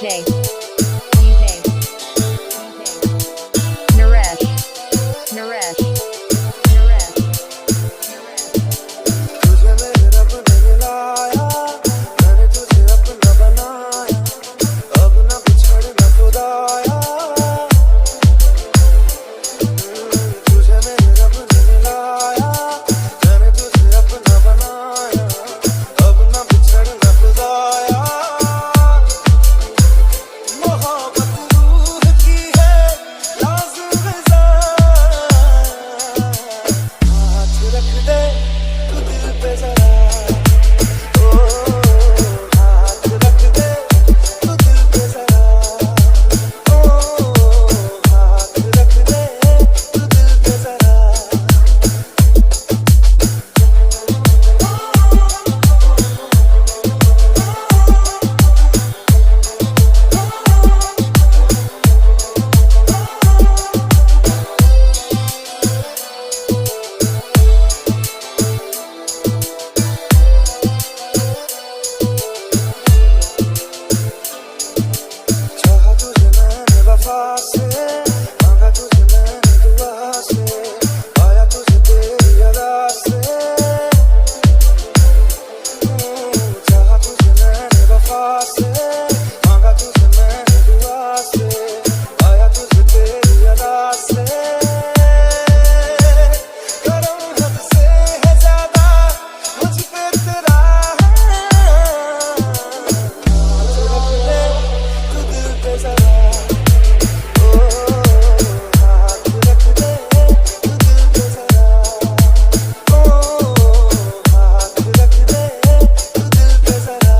DJ Naresh Naresh तुझे मेरे रब ने मिलाया, मैंने तुझे अपना बनाया, अब न बिछड़ न खुदाया। तुझे मेरे रब ने मिलाया, मैंने तुझे अपना बनाया, अब न बिछड़ न खुदाया। मोहब्बत रूह की है लाज़िम हाथ रख दे तू दिल पे जरा, ओ हाथ रख दे तू दिल पे जरा, ओ हाथ रख दे तू दिल पे जरा। चाहा तुझे मैंने वफा से, मांगा तुझे मैंने दुआ से, आया तुझे तेरी अदा से। चाहा तुझे मैंने वफा से, मांगा तुझे मैंने दुआ से, आया तुझे तेरी अदा से। करम हद से है ज्यादा मुझ पे तेरा है, हाथ रख दे तू दिल पे जरा, ओ हाथ रख दे तू दिल पे जरा, ओ हाथ रख दे तू दिल पे जरा।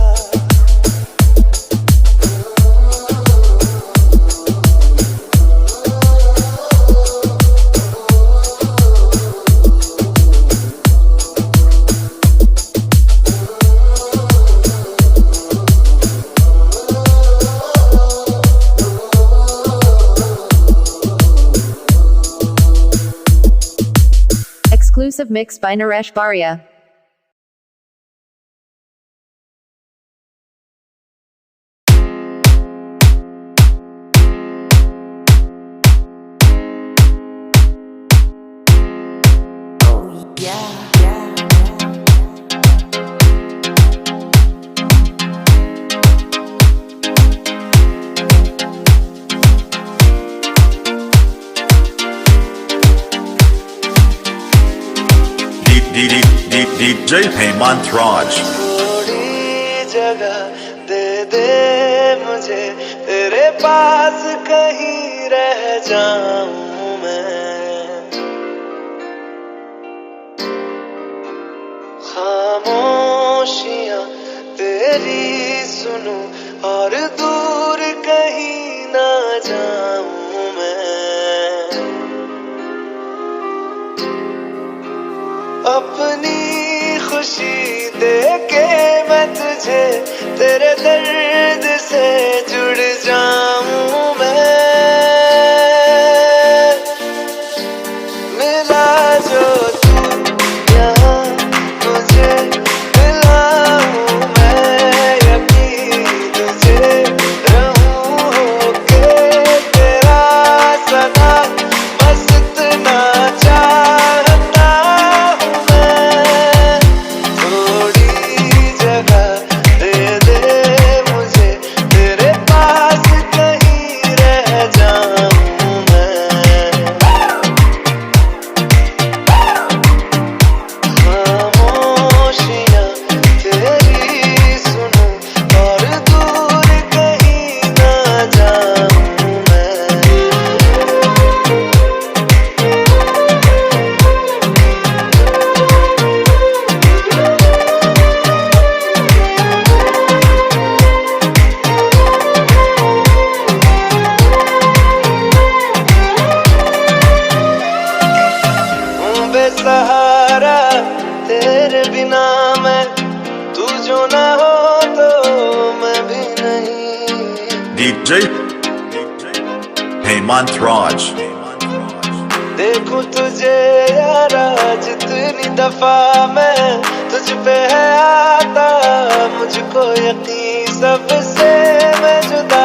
Exclusive mix by Naresh Baria. DJ Hemant Raj. थोड़ी जगह दे दे मुझे, तेरे पास कहीं रह जाऊं मैं। खामोशियां तेरी सुनूं और दूर कहीं ना जाऊं मैं। अपनी खुशी दे के मैं तुझे तेरे दर्द से जुड़ जाऊं मैं। मिला जो तू यहाँ मुझे मिला हूँ मैं, यकीन तुझे रहूं होके तेरा सदा, बस इतना चाहता हूँ मैं। थोड़ी जगह दे दे मुझे, तेरे पास कहीं रह जाऊं मैं। खामोशियां तेरी सुनूं और दूर कहीं ना जाऊं मैं। हूँ बेसहारा तेरे बिना मैं, तू जो ना हो तो मैं भी नहीं। DJ Hemant Raj. देखूं तुझे यारा जितनी दफा मैं तुझ पे है आता, मुझको यकीन सबसे मैं जुदा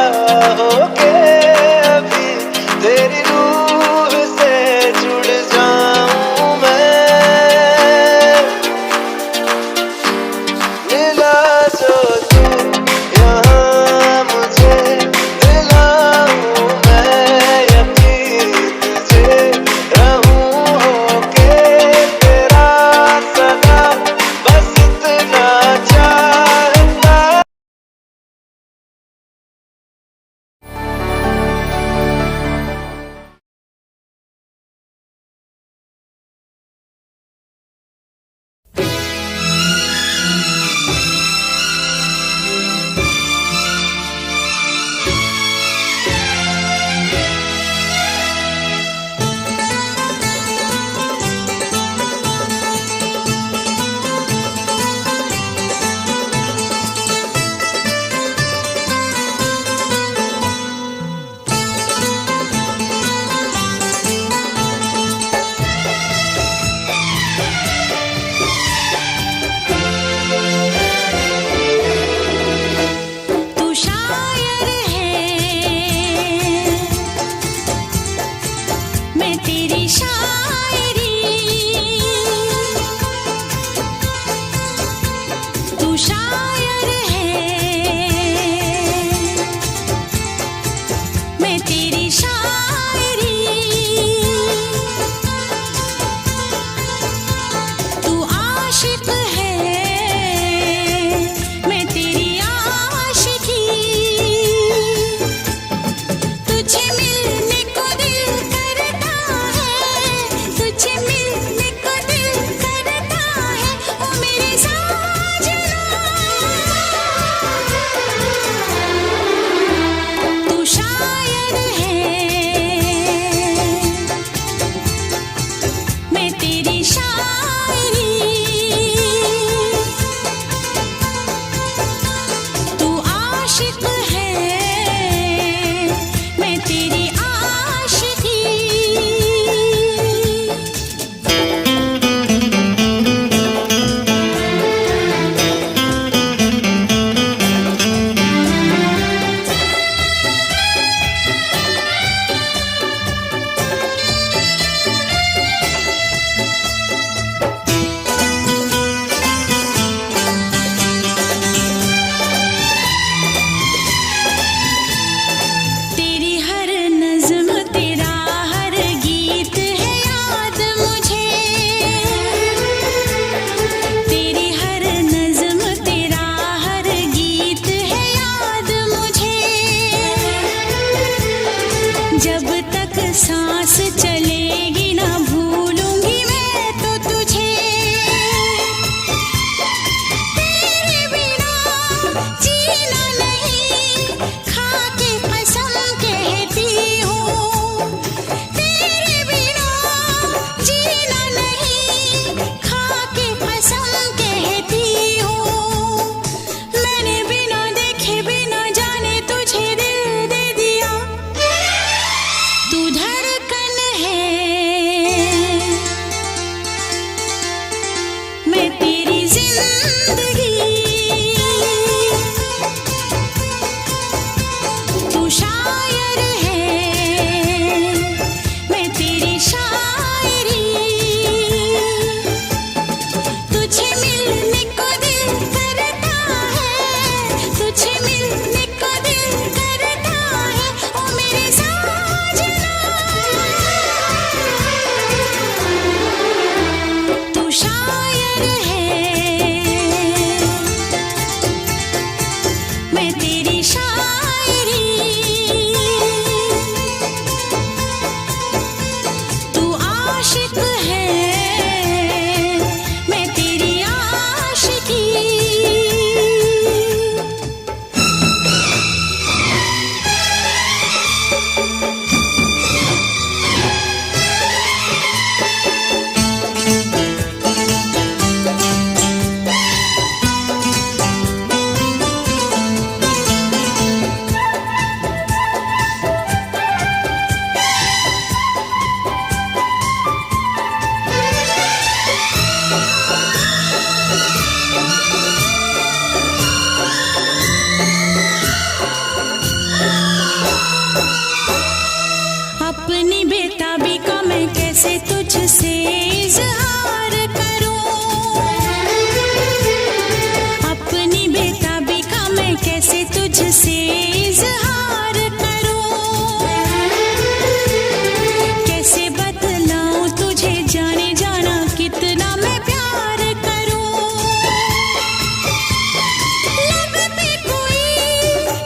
इजहार करूं, अपनी बेताबी का मैं कैसे तुझसे इजहार करूं, कैसे बतलाऊं तुझे जाने जाना कितना मैं प्यार करूं। लब पे कोई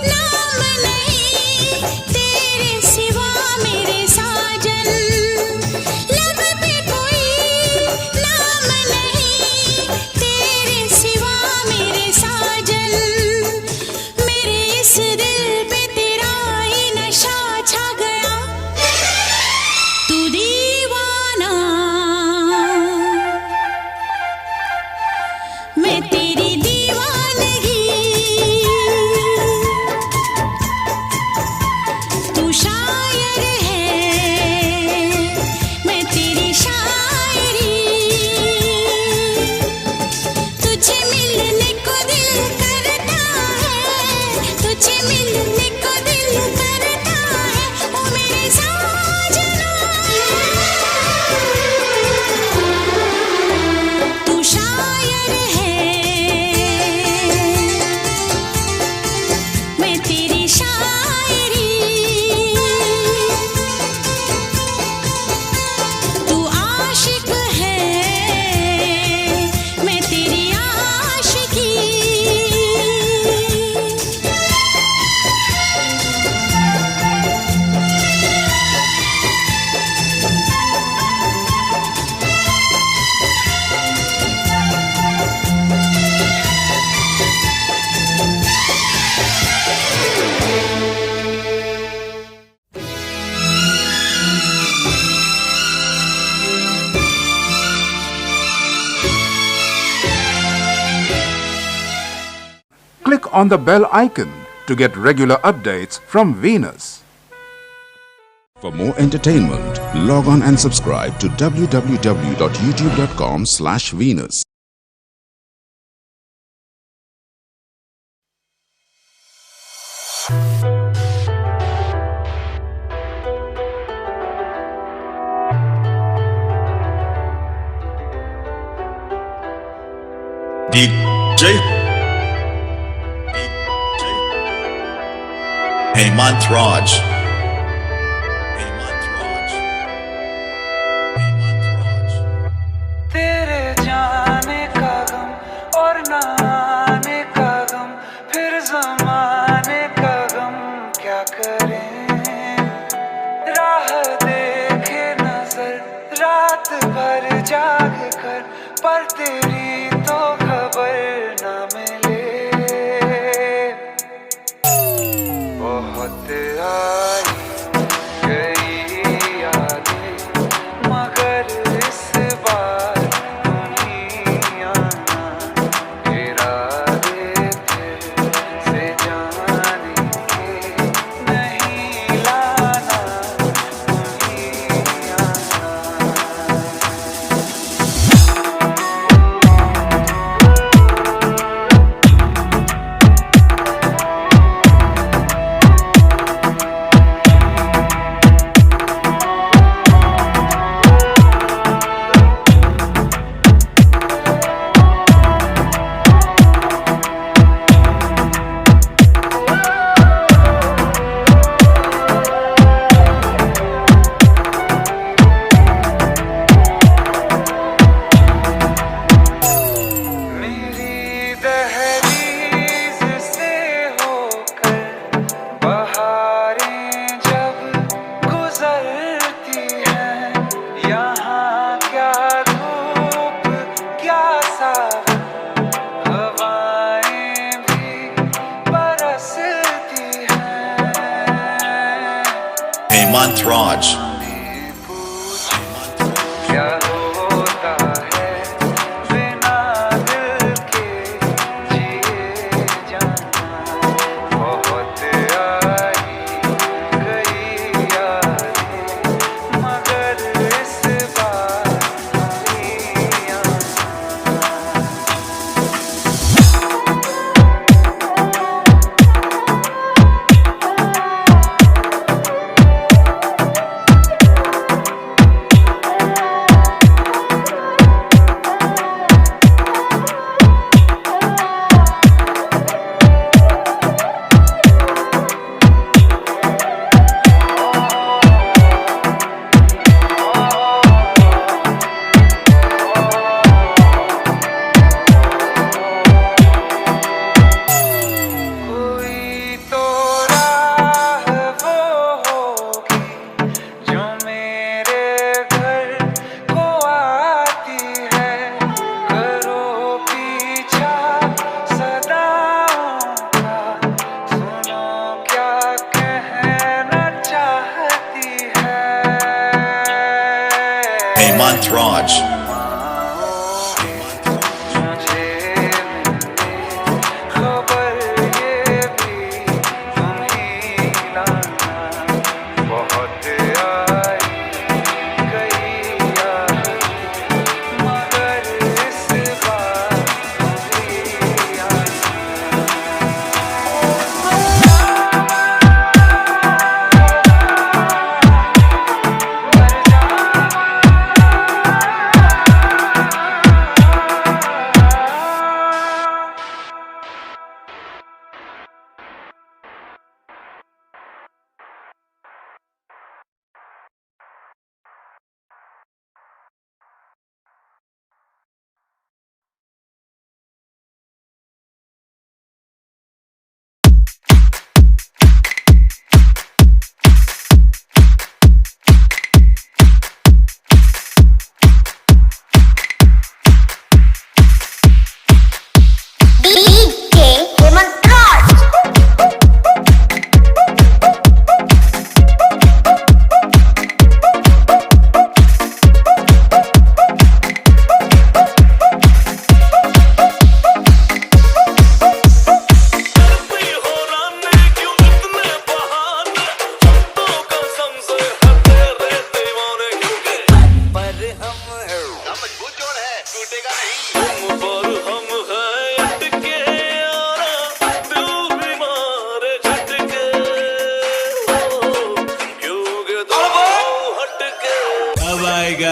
नाम नहीं तेरे सिवा मेरे साजन, लब पे कोई नाम नहीं तेरे सिवा मेरे साजन, मेरे इस दिल पे तेरा ही नशा छा गया, तू दीवाना मैं तेरी दीवानगी, तू शायर है मैं तेरी शायरी, तुझे मिलने को दिल करता है, तुझे मिलने को दिल करता है, ओ मेरे साजना, तू शायर है मैं तेरी शायरी, तू आशिक है मैं तेरी आशिकी। Click on the bell icon to get regular updates from Venus. For more entertainment, log on and subscribe to www.youtube.com/Venus. DJ Hemant Raj. तेरे जाने का गम और ना आने का गम, फिर जमाने का गम क्या करें, राह देखे नजर रात भर जाग कर, पर तेरी तो खबर ना मिले, बहुत आई गई यादें मगर इस बार तुम ही आना, इरादे फिर से जाने के नहीं लाना, तुम ही आना। Hemant Raj. क्या होता है बिना दिल के जिए जाना, बहुत आई गई यादें मगर इस बार नहीं आना। Hemant Raj.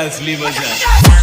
असली मजा।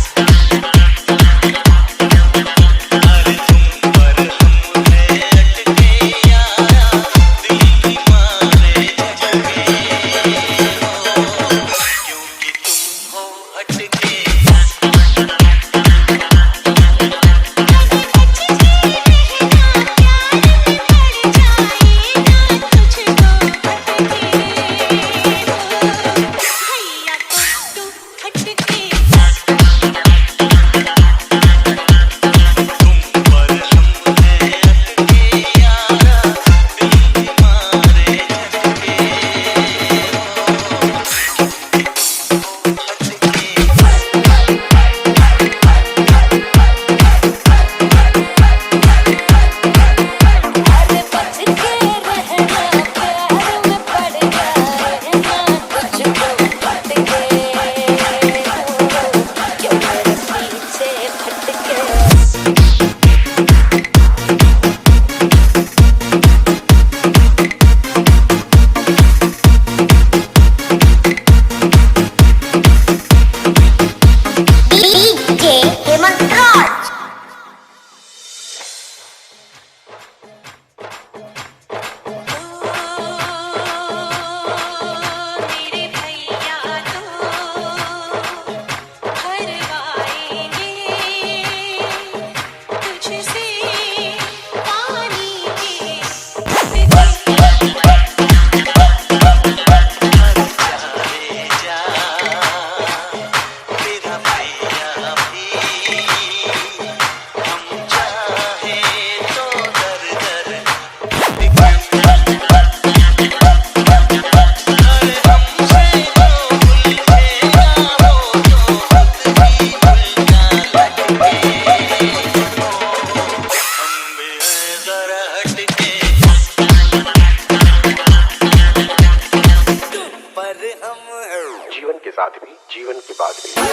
जीवन के साथ भी, जीवन के बाद भी।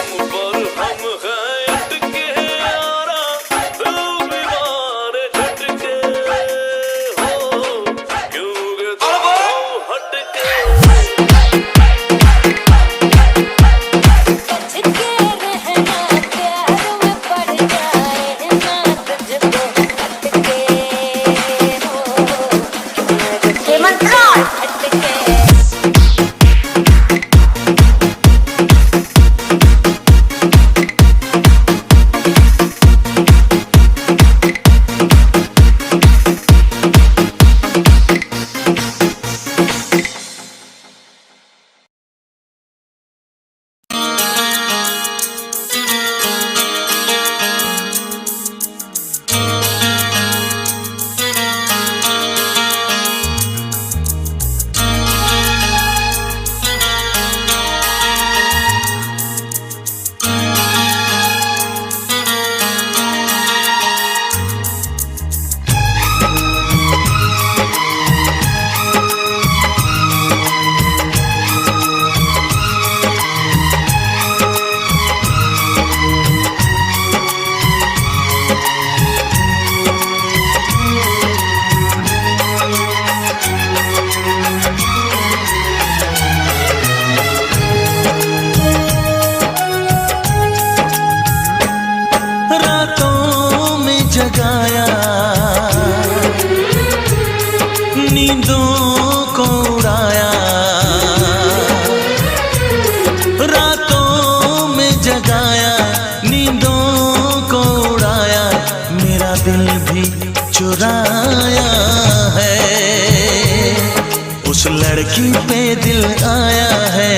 उस लड़की पे दिल आया है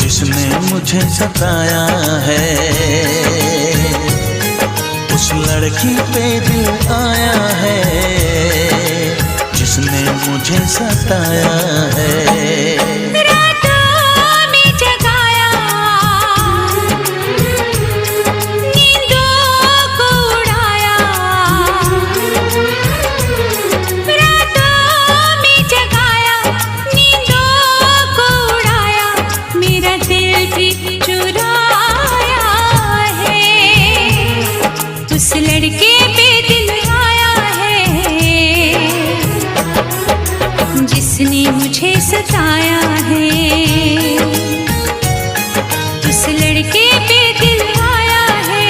जिसने मुझे सताया है। उस लड़की पे दिल आया है जिसने मुझे सताया है। रातों में जगाया, नींदों को उड़ाया, रातों में जगाया, नींदों को उड़ाया, मेरा दिल भी चुराया है। उस लड़के पे दिल आया है जिसने मुझे सताया है। उस लड़के पे दिल आया है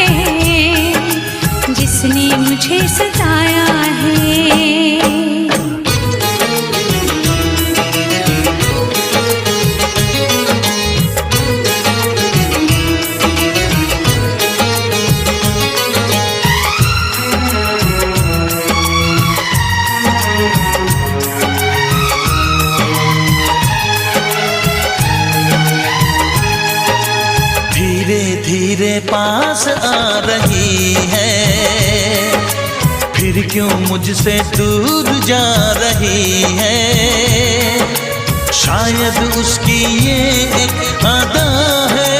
जिसने मुझे सताया है। धीरे धीरे पास आ रही है, फिर क्यों मुझसे दूर जा रही है। शायद उसकी ये एक अदा है,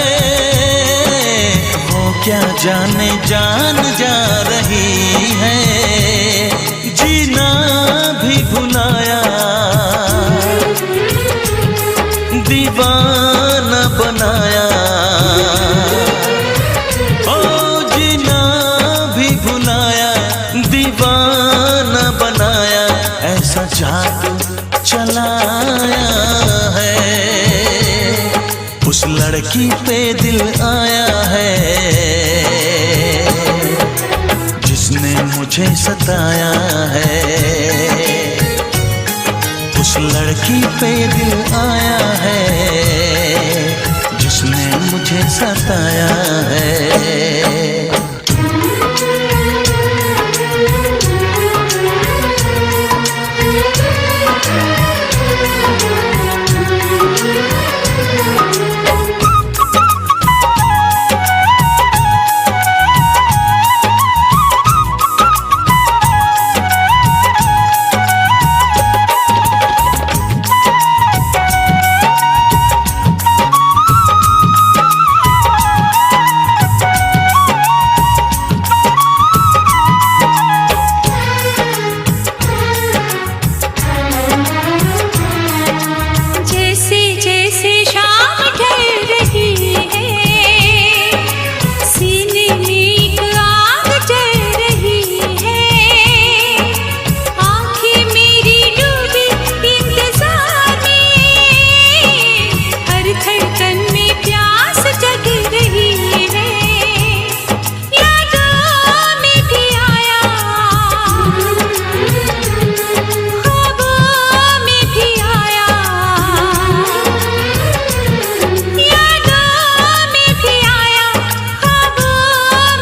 वो क्या जाने जान जा रही है। जीना भी भुलाया, दीवाना बनाया, ओ जीना भी भुलाया, दीवाना बनाया, ऐसा जादू चलाया है। उस लड़की पे दिल आया है जिसने मुझे सताया है। उस लड़की पे दिल आया है जिसने मुझे सताया है। जैसे जैसे शाम ढल रही है, सीने में एक आग जल रही है। आंखें मेरी डूबी इंतजार में, हर धड़कन में प्यास जग रही है। यादों में भी आया, ख्वाबों में भी आया, यादों में भी आया, ख्वाबों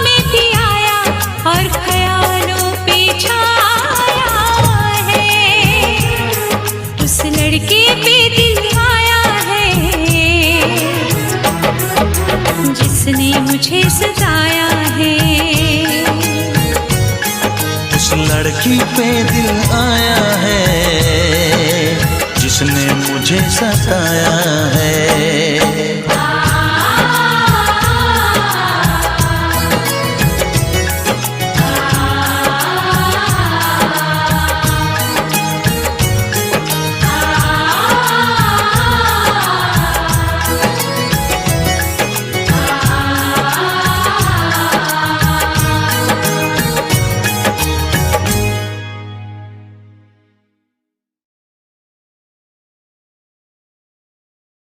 में भी आया, और ख्यालों पे छाया है। उस लड़के पे दिल आया है जिसने मुझे सताया है। उस लड़की पे दिल आया है जिसने मुझे सताया है।